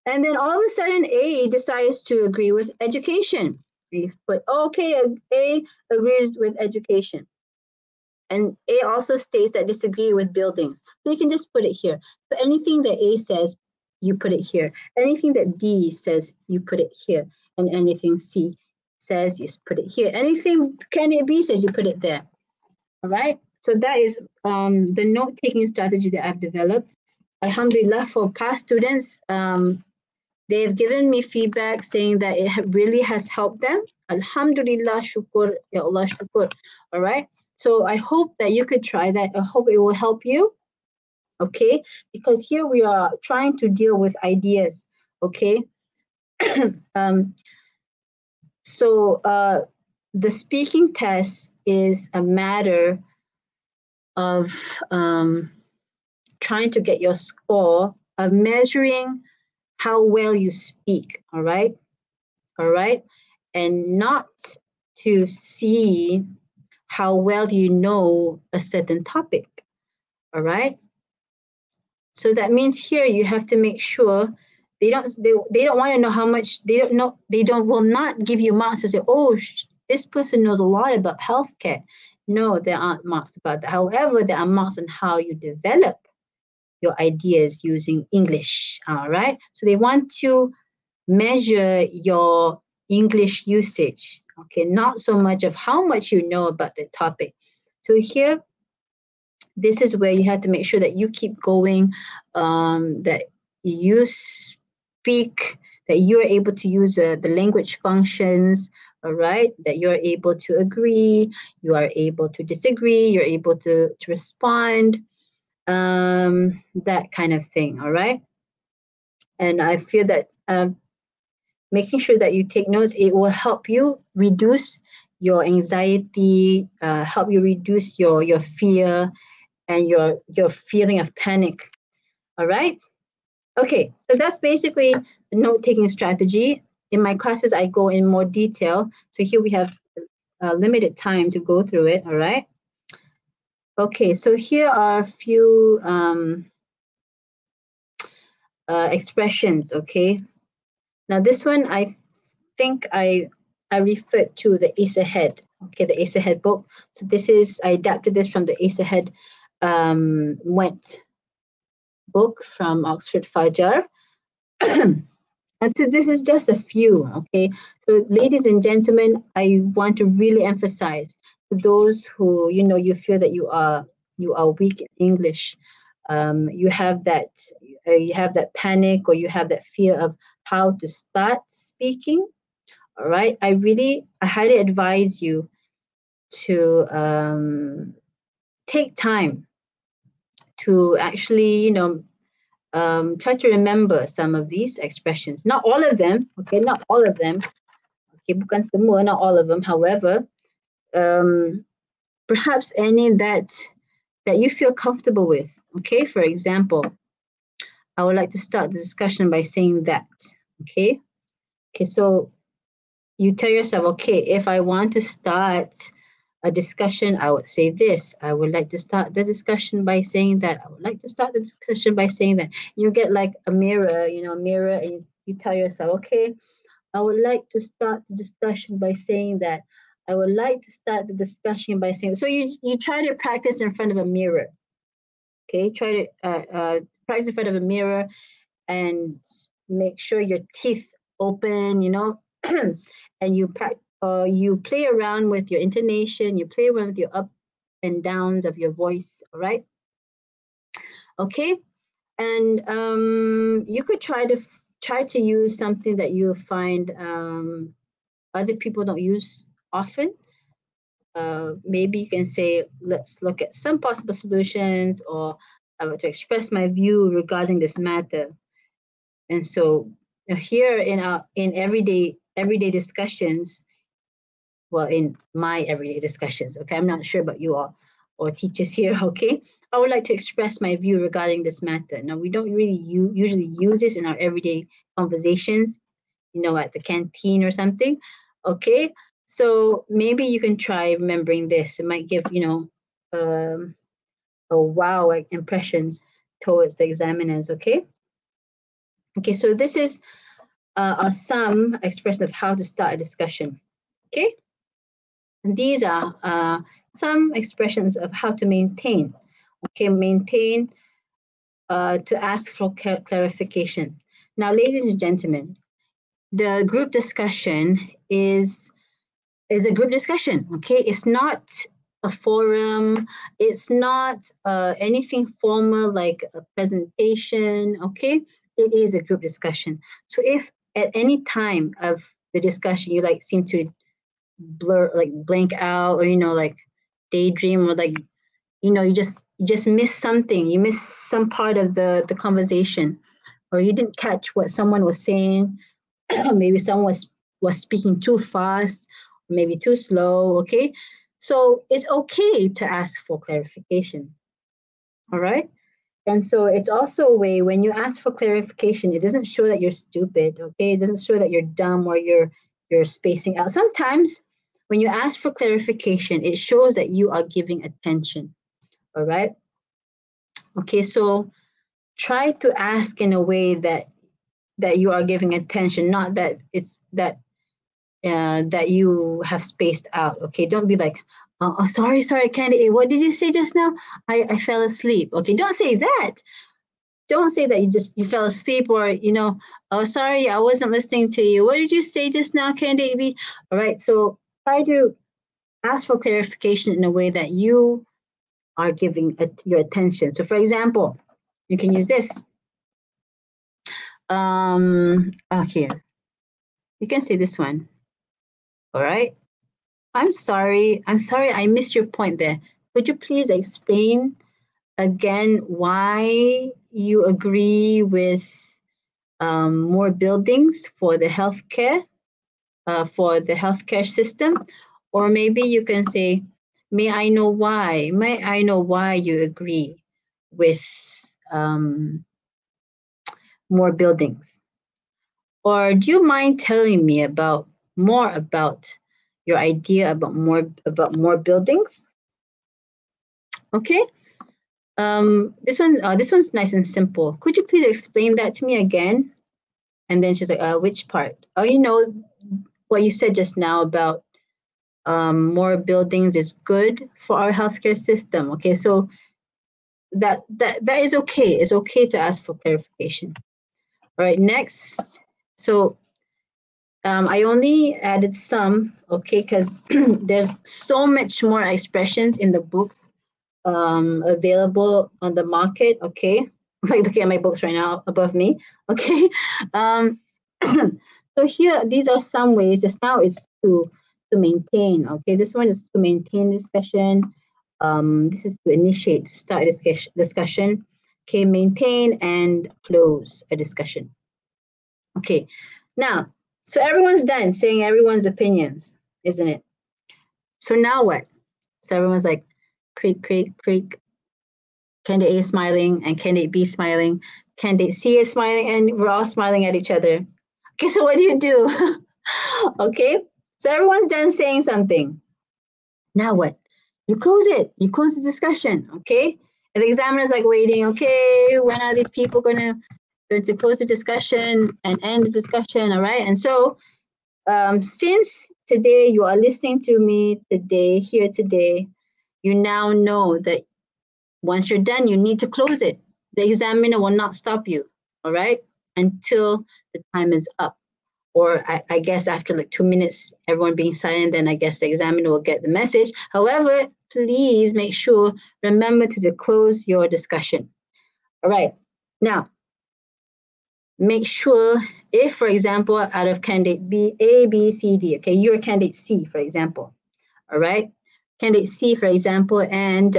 [SPEAKER 3] And then all of a sudden A decides to agree with education. You put, okay, A agrees with education. And A also states that disagree with buildings. So you can just put it here. So anything that A says, you put it here. Anything that D says, you put it here. And anything C says, you put it here. Anything candidate B says, you put it there. All right. So that is the note-taking strategy that I've developed. Alhamdulillah, for past students, they have given me feedback saying that it really has helped them. Alhamdulillah, shukur, ya Allah, shukur. All right. So I hope that you could try that. I hope it will help you. Okay. Because here we are trying to deal with ideas. Okay. So the speaking test is a matter of trying to get your score, of measuring how well you speak, all right? All right? And not to see how well you know a certain topic, all right? So that means here you have to make sure they don't want to know how much, will not give you marks to say, oh, this person knows a lot about healthcare. No, there aren't marks about that. However, there are marks on how you develop your ideas using English, all right? So they want to measure your English usage, okay? Not so much of how much you know about the topic. So here, this is where you have to make sure that you keep going, that you speak, that you're able to use the language functions, all right? That you're able to agree, you are able to disagree, you're able to respond, that kind of thing, all right? And I feel that making sure that you take notes, it will help you reduce your anxiety, help you reduce your fear and your feeling of panic, all right? Okay, so that's basically the note-taking strategy. In my classes, I go in more detail. So here we have limited time to go through it, all right? Okay, so here are a few expressions, okay? Now this one, I think I I referred to the Ace Ahead, okay, the Ace Ahead book. So I adapted this from the Ace Ahead Muet book from Oxford Fajar. And so this is just a few, okay? So ladies and gentlemen, I want to really emphasize to those who, you feel that you are weak in English, you have that panic, or you have that fear of how to start speaking. All right, I highly advise you to take time to actually, try to remember some of these expressions. Not all of them, okay? Not all of them. Okay, bukan semua, not all of them. However, perhaps any that you feel comfortable with. Okay, for example, I would like to start the discussion by saying that. Okay, so you tell yourself, okay, if I want to start a discussion, I would say this. I would like to start the discussion by saying that. I would like to start the discussion by saying that. You get like a mirror, and you tell yourself, okay, I would like to start the discussion by saying that. I would like to start the discussion by saying that. So you try to practice in front of a mirror. Okay, try to practice in front of a mirror and make sure your teeth open, and you play around with your intonation, you play around with your up and downs of your voice, all right? Okay, and you could try to use something that you find other people don't use often. Maybe you can say, let's look at some possible solutions, or I want to express my view regarding this matter. And so here in everyday discussions, well, in my everyday discussions, okay, I'm not sure about you all or teachers here, okay, I would like to express my view regarding this matter. Now, we don't really usually use this in our everyday conversations, at the canteen or something, okay? So maybe you can try remembering this. It might give, a wow impressions towards the examiners, okay? Okay, so this is some expressions of how to start a discussion, okay? And these are some expressions of how to maintain, okay? Maintain, to ask for clarification. Now, ladies and gentlemen, the group discussion is a group discussion, okay? It's not a forum. It's not anything formal like a presentation, okay? It is a group discussion. So if at any time of the discussion you seem to blank out, or daydream, or you just miss something, you miss some part of the conversation, or you didn't catch what someone was saying, maybe someone was speaking too fast, maybe too slow, okay? So it's okay to ask for clarification, all right? And so it's also a way, when you ask for clarification, it doesn't show that you're stupid, okay? It doesn't show that you're dumb or you're spacing out. Sometimes when you ask for clarification, it shows that you are giving attention, all right? Okay, so try to ask in a way that you are giving attention, not that it's that you have spaced out, okay? Don't be like, oh, sorry, Candy, what did you say just now? I fell asleep. Okay, don't say that. Don't say that you fell asleep, or, oh, sorry, I wasn't listening to you. What did you say just now, Candy? All right, so try to ask for clarification in a way that you are giving your attention. So, for example, you can use this. Here. You can say this one. All right. I'm sorry, I missed your point there. Could you please explain again why you agree with more buildings for the healthcare system? Or maybe you can say, may I know why you agree with more buildings? Or do you mind telling me more about your idea about more buildings? Okay. This one's nice and simple. Could you please explain that to me again? And then she's like, which part? Oh, what you said just now about more buildings is good for our healthcare system. Okay, so that is okay. It's okay to ask for clarification. All right, next. So I only added some, okay, because there's so much more expressions in the books available on the market. Okay, like looking at my books right now above me. Okay, so here these are some ways. Just now it's to maintain. Okay, this one is to maintain discussion. This is to initiate, start a discussion. Okay, maintain and close a discussion. Okay, now, so everyone's done saying everyone's opinions, isn't it? So now what? So everyone's like, creak, creak, creak. Candidate A smiling and candidate B smiling. Candidate C is smiling and we're all smiling at each other. Okay, so what do you do? Okay, so everyone's done saying something. Now what? You close it. You close the discussion, okay? And the examiner's like waiting, okay, when are these people going to close the discussion and end the discussion, all right? And so since today you are listening to me here today, you now know that once you're done, you need to close it. The examiner will not stop you, all right, until the time is up. Or I guess after like 2 minutes, everyone being silent, then I guess the examiner will get the message. However, please make sure, remember to close your discussion. All right, now, make sure if, for example, out of candidate A, B, C, D, okay, you're candidate C, for example, all right? Candidate C, for example, and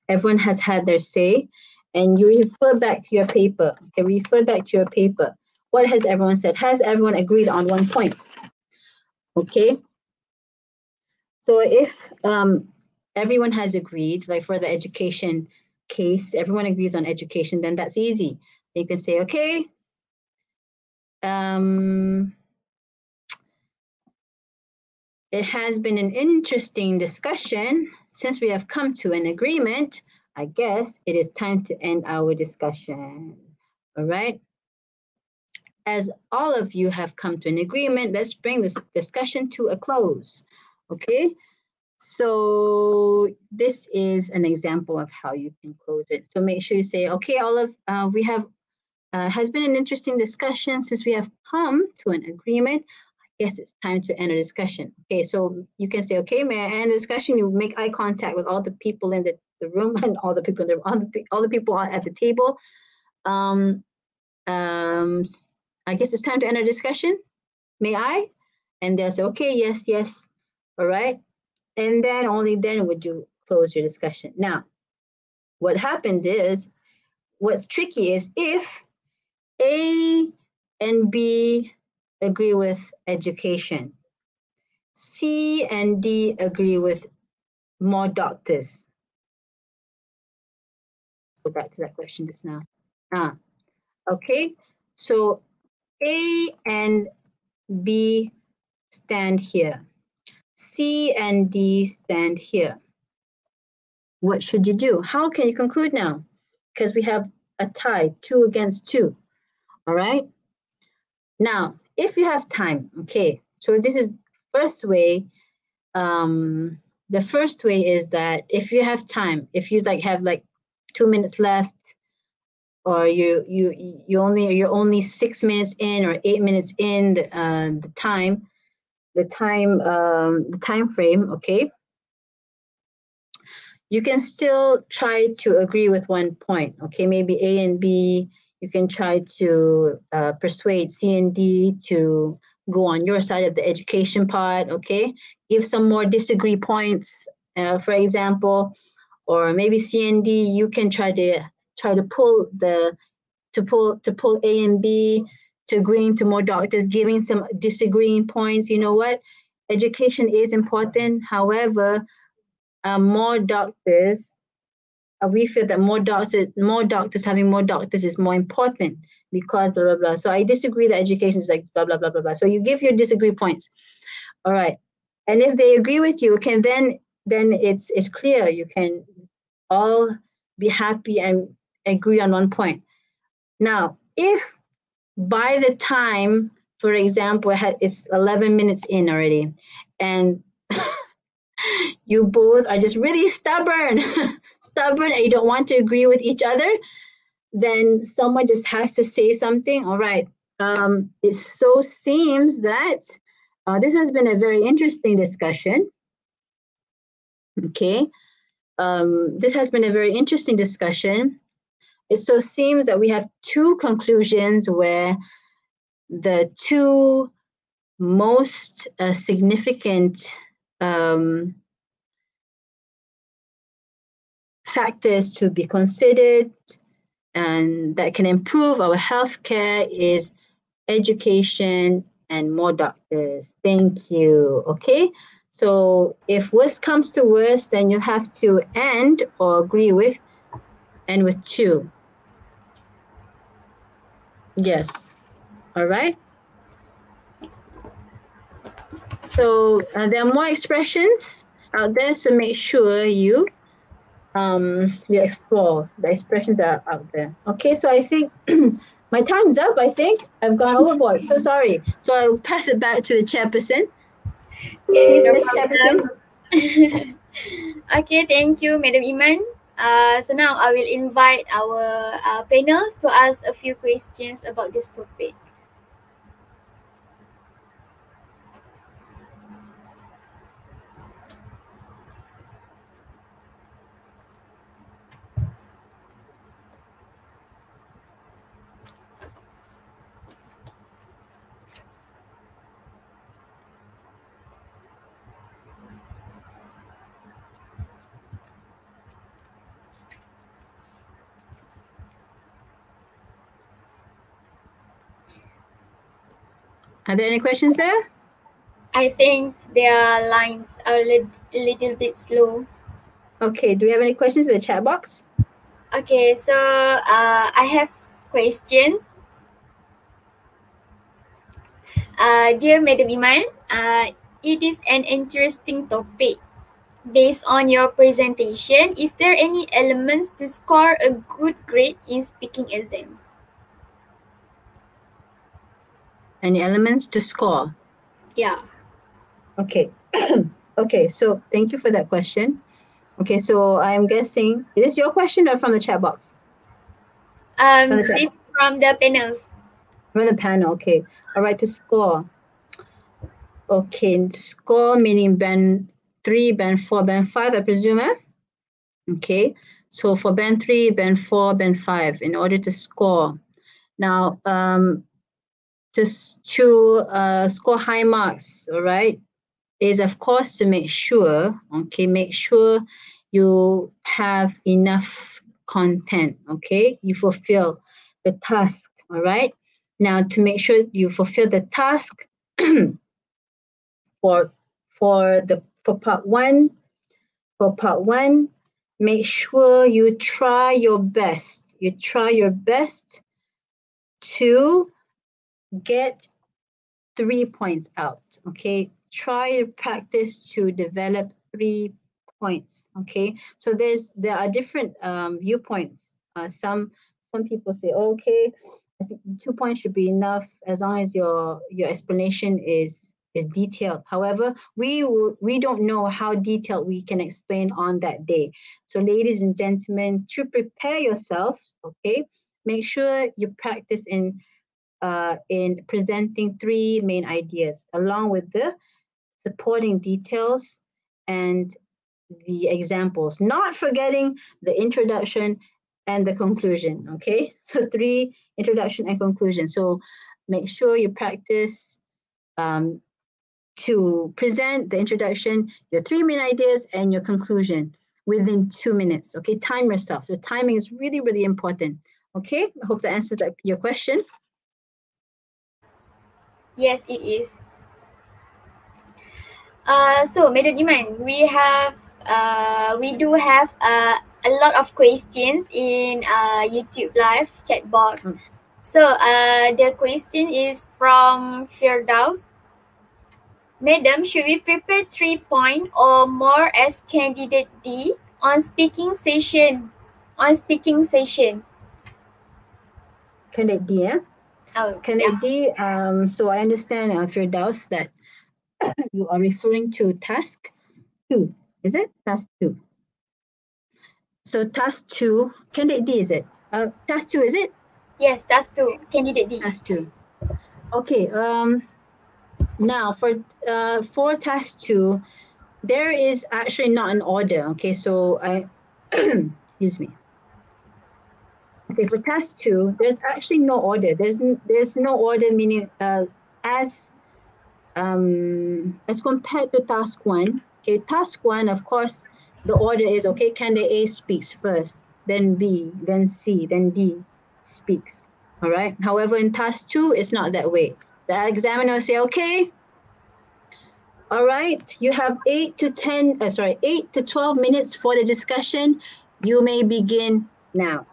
[SPEAKER 3] everyone has had their say, and you refer back to your paper, okay, refer back to your paper. What has everyone said? Has everyone agreed on one point? Okay. So if everyone has agreed, like for the education case, everyone agrees on education, then that's easy. You can say, okay, it has been an interesting discussion. Since we have come to an agreement, I guess it is time to end our discussion. All right. As all of you have come to an agreement, let's bring this discussion to a close. Okay, so this is an example of how you can close it. So make sure you say, okay, all of we have has been an interesting discussion. Since we have come to an agreement, I guess it's time to end a discussion. Okay, so you can say, okay, may I end the discussion? You make eye contact with all the people in the room and all the people in all the people at the table. I guess it's time to end a discussion. May I? And they'll say, okay, yes, yes. All right. And then only then would you close your discussion. Now, what happens is, what's tricky is if A and B agree with education, C and D agree with more doctors. Go back to that question just now. Okay, so A and B stand here. C and D stand here. What should you do? How can you conclude now? Because we have a tie, 2 against 2. All right. Now, if you have time, okay. So this is first way. The first way is that if you have time, if you have 2 minutes left, or you're only 6 minutes in or 8 minutes in the time frame, okay, you can still try to agree with one point, okay, maybe A and B, you can try to persuade C and D to go on your side of the education part, okay, give some more disagree points, for example, or maybe C and D, you can try to pull A and B to agreeing to more doctors, giving some disagreeing points. You know what? Education is important. However, more doctors, we feel that more doctors having more doctors is more important because blah, blah, blah. So I disagree that education is like blah, blah, blah, blah, blah. So you give your disagree points. All right. And if they agree with you, then it's clear. You can all be happy and agree on one point. Now, if by the time for example, it's 11 minutes in already, and you both are just really stubborn, stubborn, and you don't want to agree with each other, then someone just has to say something. All right. It so seems that this has been a very interesting discussion. Okay. This has been a very interesting discussion. It so seems that we have two conclusions where the two most significant factors to be considered and that can improve our healthcare is education and more doctors. Thank you. Okay. So if worst comes to worst, then you have to end or agree with two. Yes. All right. So there are more expressions out there, so make sure you explore the expressions that are out there. Okay, so I think my time's up. I think I've gone overboard. So sorry. So I'll pass it back to the chairperson. Please, Ms. Chairperson.
[SPEAKER 2] Okay, thank you, Madam Iman. So now I will invite our panels to ask a few questions about this topic.
[SPEAKER 3] Are there any questions there?
[SPEAKER 2] I think their lines are a little bit slow.
[SPEAKER 3] Okay, do we have any questions in the chat box?
[SPEAKER 2] Okay, so I have questions. Dear Madam Iman, it is an interesting topic. Based on your presentation, is there any elements to score a good grade in speaking exam?
[SPEAKER 3] Any elements to score?
[SPEAKER 2] Yeah.
[SPEAKER 3] Okay. Okay, so thank you for that question. Okay, so I'm guessing, is this your question or from the chat box?
[SPEAKER 2] This is from the panels.
[SPEAKER 3] From the panel, okay. All right, to score. Okay, score meaning band 3, band 4, band 5, I presume. Okay, so for band 3, band 4, band 5, in order to score. Now, to score high marks, all right, is of course to make sure you have enough content, okay? You fulfill the task, all right? Now, to make sure you fulfill the task for part one, make sure you try your best. You try your best to get 3 points out, okay? Try to practice to develop 3 points, okay? So there are different viewpoints. Some people say, okay, I think 2 points should be enough as long as your explanation is detailed. However, we don't know how detailed we can explain on that day. So ladies and gentlemen, to prepare yourself, okay, make sure you practice in presenting 3 main ideas along with the supporting details and the examples, not forgetting the introduction and the conclusion, okay? So 3, introduction and conclusion. So make sure you practice to present the introduction, your 3 main ideas and your conclusion within 2 minutes, okay? Time yourself. So timing is really, really important, okay? I hope that answers your question.
[SPEAKER 2] Yes, it is. So, Madam Iman, we do have a lot of questions in YouTube live chat box. So, the question is from Firdaus. Madam, should we prepare 3 points or more as candidate D on speaking session? Candidate D, Oh,
[SPEAKER 3] Candidate D, so I understand, Firdaus, that you are referring to task 2. Is it? Task 2. So task 2, candidate D, is it? Task 2, is it?
[SPEAKER 2] Yes, task 2. Candidate D.
[SPEAKER 3] Task 2. Okay. Now for task 2, there is actually not an order. Okay, so excuse me. Okay, for task 2, there's actually no order. There's no order, meaning as compared to task 1. Okay, task 1, of course, the order is, okay, candidate A speaks first, then B, then C, then D speaks. All right. However, in task 2, it's not that way. The examiner will say, okay, all right, you have 8 to 12 minutes for the discussion. You may begin now.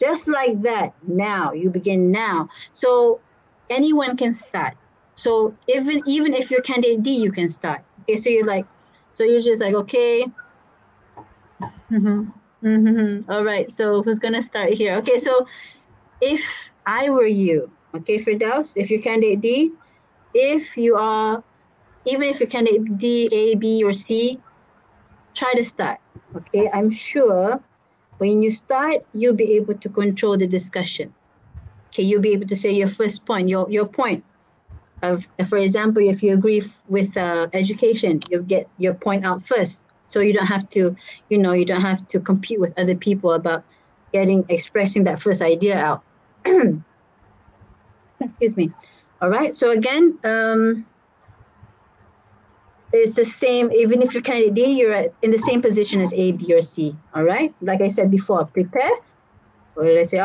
[SPEAKER 3] Just like that. Now you begin now. So anyone can start. So even if you're candidate D, you can start. Okay, so you're just like, okay. All right, so who's gonna start here? Okay, so if I were you, okay, Firdaus, if you're candidate D, even if you're candidate D, A, B, or C, try to start. Okay, I'm sure when you start, you'll be able to control the discussion. Okay, you'll be able to say your first point, your point. For example, if you agree with education, you'll get your point out first. So you don't have to, you don't have to compete with other people about expressing that first idea out. Excuse me. All right. So again, it's the same. Even if you're candidate D, you're in the same position as A, B, or C. All right. Like I said before, prepare. Or let's say,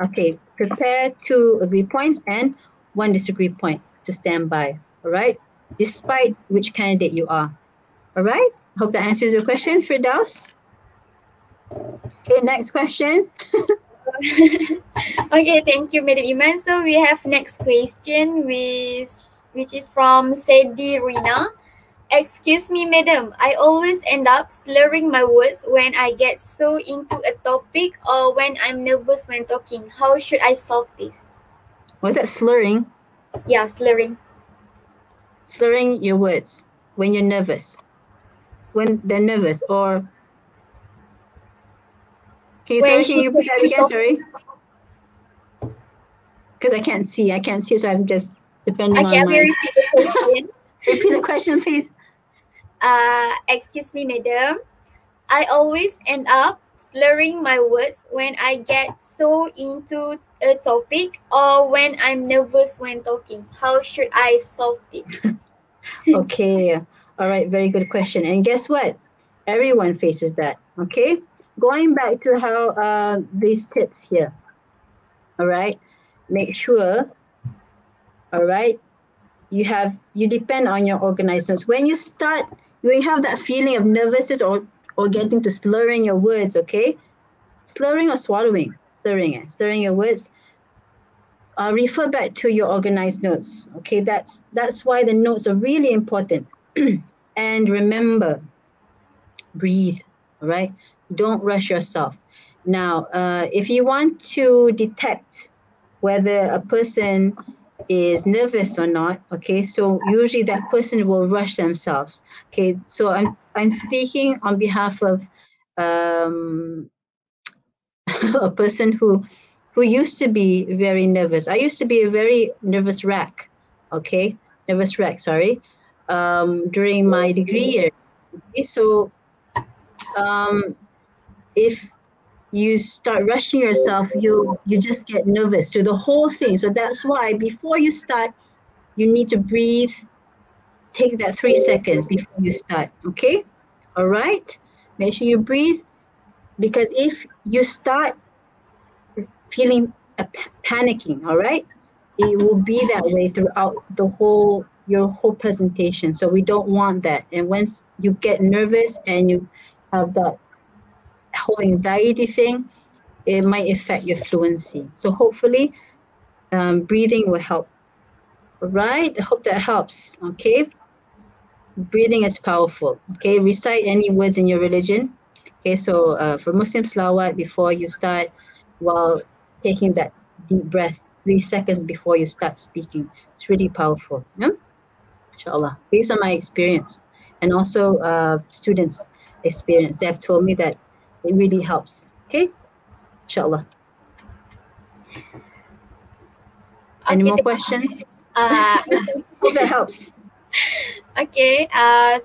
[SPEAKER 3] okay, prepare 2 agree points and 1 disagree point to stand by. All right. Despite which candidate you are. All right. Hope that answers your question, Firdaus. Okay. Next question.
[SPEAKER 2] Okay, thank you, Madam Iman. So we have next question, which is from Sedi Rina. Excuse me, madam. I always end up slurring my words when I get so into a topic or when I'm nervous when talking. How should I solve this?
[SPEAKER 3] Was that slurring?
[SPEAKER 2] Yeah, slurring.
[SPEAKER 3] Slurring your words when you're nervous. When they're nervous, or can you put that again? Sorry, because I can't see, so I'm just depending on my.
[SPEAKER 2] Okay, repeat the question.
[SPEAKER 3] Repeat the question, please.
[SPEAKER 2] Excuse me, madam. I always end up slurring my words when I get so into a topic or when I'm nervous when talking. How should I solve this?
[SPEAKER 3] Okay. All right. Very good question. And guess what? Everyone faces that. Okay. Going back to how these tips here. All right. Make sure. All right. You depend on your organized notes. When you start, you have that feeling of nervousness or getting to slurring your words, okay? Slurring or swallowing? Slurring your words. Refer back to your organized notes, okay? That's why the notes are really important. And remember, breathe, all right? Don't rush yourself. Now, if you want to detect whether a person is nervous or not, okay, so usually that person will rush themselves. Okay, so I'm speaking on behalf of a person who used to be very nervous. I used to be a very nervous wreck, during my degree year. Okay, so if you start rushing yourself, you just get nervous to the whole thing. So that's why before you start, you need to breathe. Take that 3 seconds before you start, okay? All right? Make sure you breathe, because if you start feeling panicking, all right, it will be that way throughout your whole presentation. So we don't want that. And once you get nervous and you have that whole anxiety thing, it might affect your fluency. So hopefully breathing will help. All right, I hope that helps. Okay, breathing is powerful. Okay, recite any words in your religion. Okay, so for Muslim salawat, before you start, while taking that deep breath, 3 seconds before you start speaking. It's really powerful. Yeah? Inshallah. Based on my experience and also students' experience, they have told me that it really helps. Okay? Inshallah. Any more questions? Hope that helps.
[SPEAKER 2] Okay,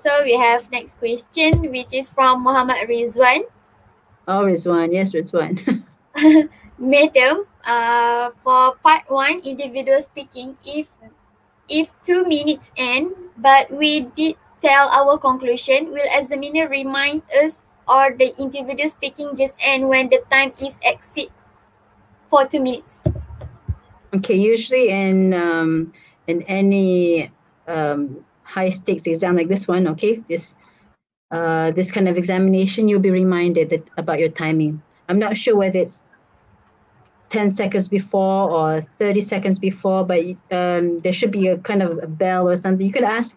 [SPEAKER 2] so we have next question, which is from Muhammad Rizwan.
[SPEAKER 3] Oh, Rizwan. Yes, Rizwan.
[SPEAKER 2] Madam, for part 1, individual speaking, if 2 minutes end, but we did tell our conclusion, will examiner remind us or the individual speaking just end when the time is exceed for 2 minutes?
[SPEAKER 3] Okay, usually in any high stakes exam like this one, okay, this kind of examination, you'll be reminded about your timing. I'm not sure whether it's 10 seconds before or 30 seconds before, but there should be a kind of a bell or something. You can ask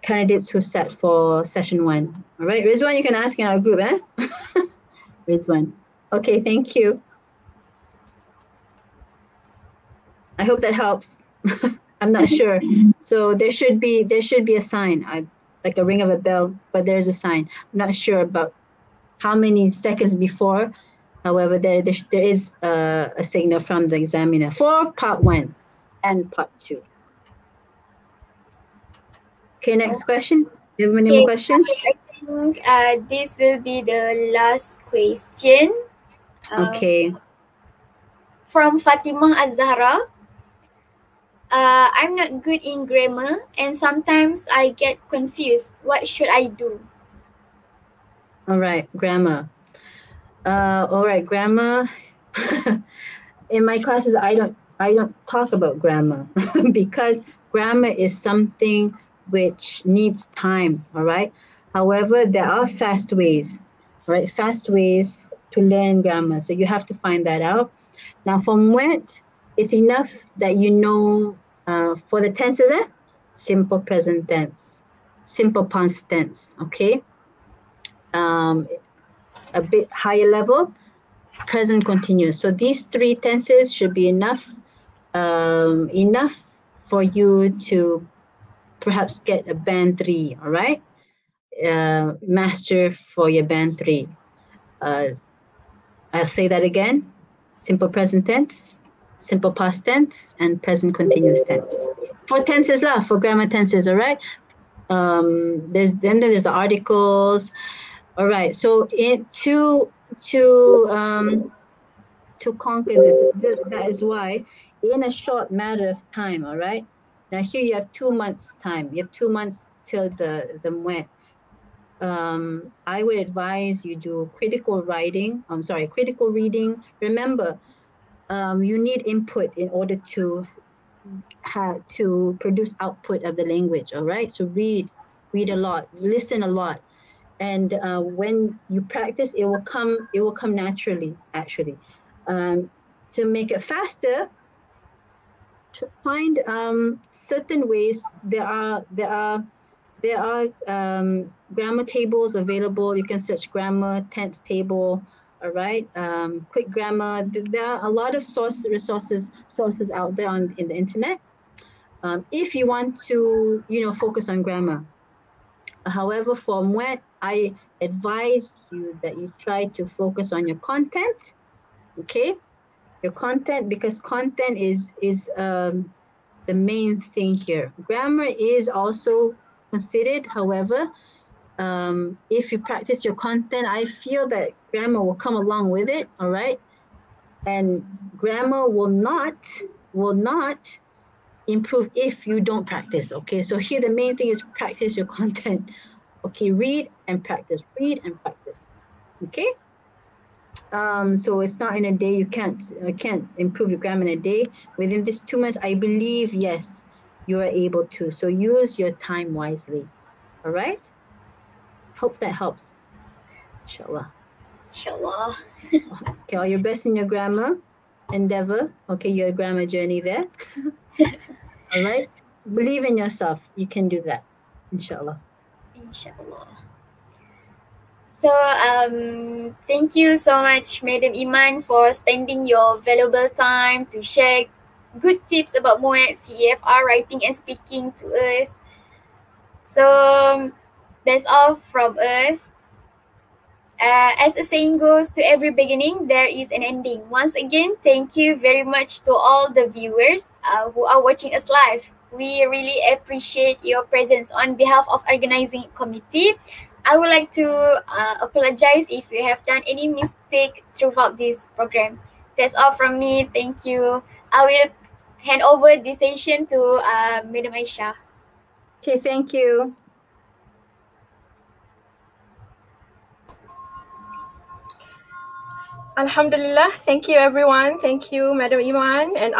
[SPEAKER 3] candidates who sat for session 1. All right, Rizwan, you can ask in our group, eh? Rizwan. Okay, thank you. I hope that helps. I'm not sure. So there should be a sign, like a ring of a bell, but there's a sign. I'm not sure about how many seconds before. However, there is a signal from the examiner for part 1 and part 2. Okay, next question. Do you have any more questions?
[SPEAKER 2] I think this will be the last question.
[SPEAKER 3] Okay.
[SPEAKER 2] From Fatimah Az-Zahra. I'm not good in grammar and sometimes I get confused. What should I do?
[SPEAKER 3] All right, grammar. All right, grammar. In my classes, I don't talk about grammar because grammar is something which needs time. All right. However, there are fast ways. All right, fast ways to learn grammar. So you have to find that out. Now, for Muet, it's enough that you know for the tenses, simple present tense, simple past tense. Okay. A bit higher level, present continuous. So these 3 tenses should be enough for you to perhaps get a band 3, all right? Master for your band 3. I'll say that again. Simple present tense, simple past tense, and present continuous tense. For tenses for grammar tenses, all right? There's the articles. All right, so to conquer this, that is why in a short matter of time, all right? Now here you have 2 months time. You have 2 months till the Muet. I would advise you do critical reading. Remember, you need input in order to produce output of the language, all right? So read a lot, listen a lot. And when you practice, it will come naturally, actually. To make it faster, to find certain ways. There are grammar tables available. You can search grammar, tense table, all right? Quick grammar. There are a lot of sources out there in the internet. If you want to, focus on grammar. However, for Muet, I advise you that you try to focus on your content, okay? Your content, because content is the main thing here. Grammar is also considered. However, if you practice your content, I feel that grammar will come along with it, all right? And grammar will not improve if you don't practice, okay? So here the main thing is practice your content. Okay, read and practice, okay? So it's not in a day. You can't improve your grammar in a day. Within these 2 months, I believe, yes, you are able to. So use your time wisely, all right? Hope that helps, inshallah.
[SPEAKER 2] Inshallah.
[SPEAKER 3] Okay, all your best in your grammar endeavor. Okay, your grammar journey there. All right, believe in yourself. You can do that, inshallah.
[SPEAKER 2] Inshallah. So thank you so much, Madam Iman, for spending your valuable time to share good tips about Muet, CFR, writing and speaking to us. So that's all from us. As a saying goes, to every beginning, there is an ending. Once again, thank you very much to all the viewers who are watching us live. We really appreciate your presence. On behalf of organizing committee, I would like to apologize if you have done any mistake throughout this program. That's all from me. Thank you. I will hand over this session to Madam Aisha.
[SPEAKER 3] Okay, thank you.
[SPEAKER 1] Alhamdulillah. Thank you, everyone. Thank you, Madam Iman and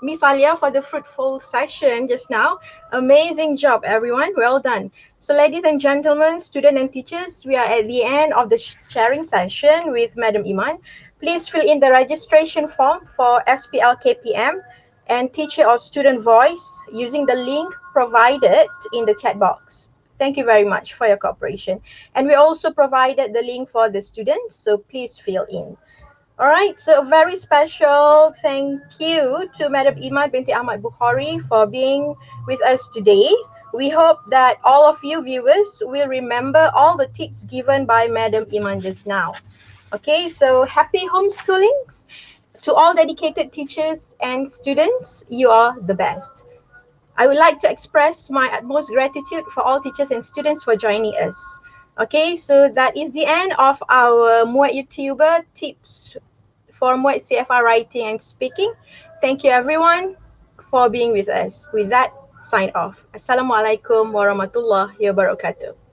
[SPEAKER 1] Miss Alia, for the fruitful session just now. Amazing job, everyone. Well done. So, ladies and gentlemen, students and teachers, we are at the end of the sharing session with Madam Iman. Please fill in the registration form for SPL KPM and teacher or student voice using the link provided in the chat box. Thank you very much for your cooperation. And we also provided the link for the students, so please fill in. All right, so a very special thank you to Madam Iman binti Ahmad Bukhari for being with us today. We hope that all of you viewers will remember all the tips given by Madam Iman just now. Okay, so happy homeschoolings. To all dedicated teachers and students, you are the best. I would like to express my utmost gratitude for all teachers and students for joining us. Okay, so that is the end of our Muet YouTuber tips for Muet CFR writing and speaking. Thank you everyone for being with us. With that, sign off. Assalamualaikum warahmatullahi wabarakatuh.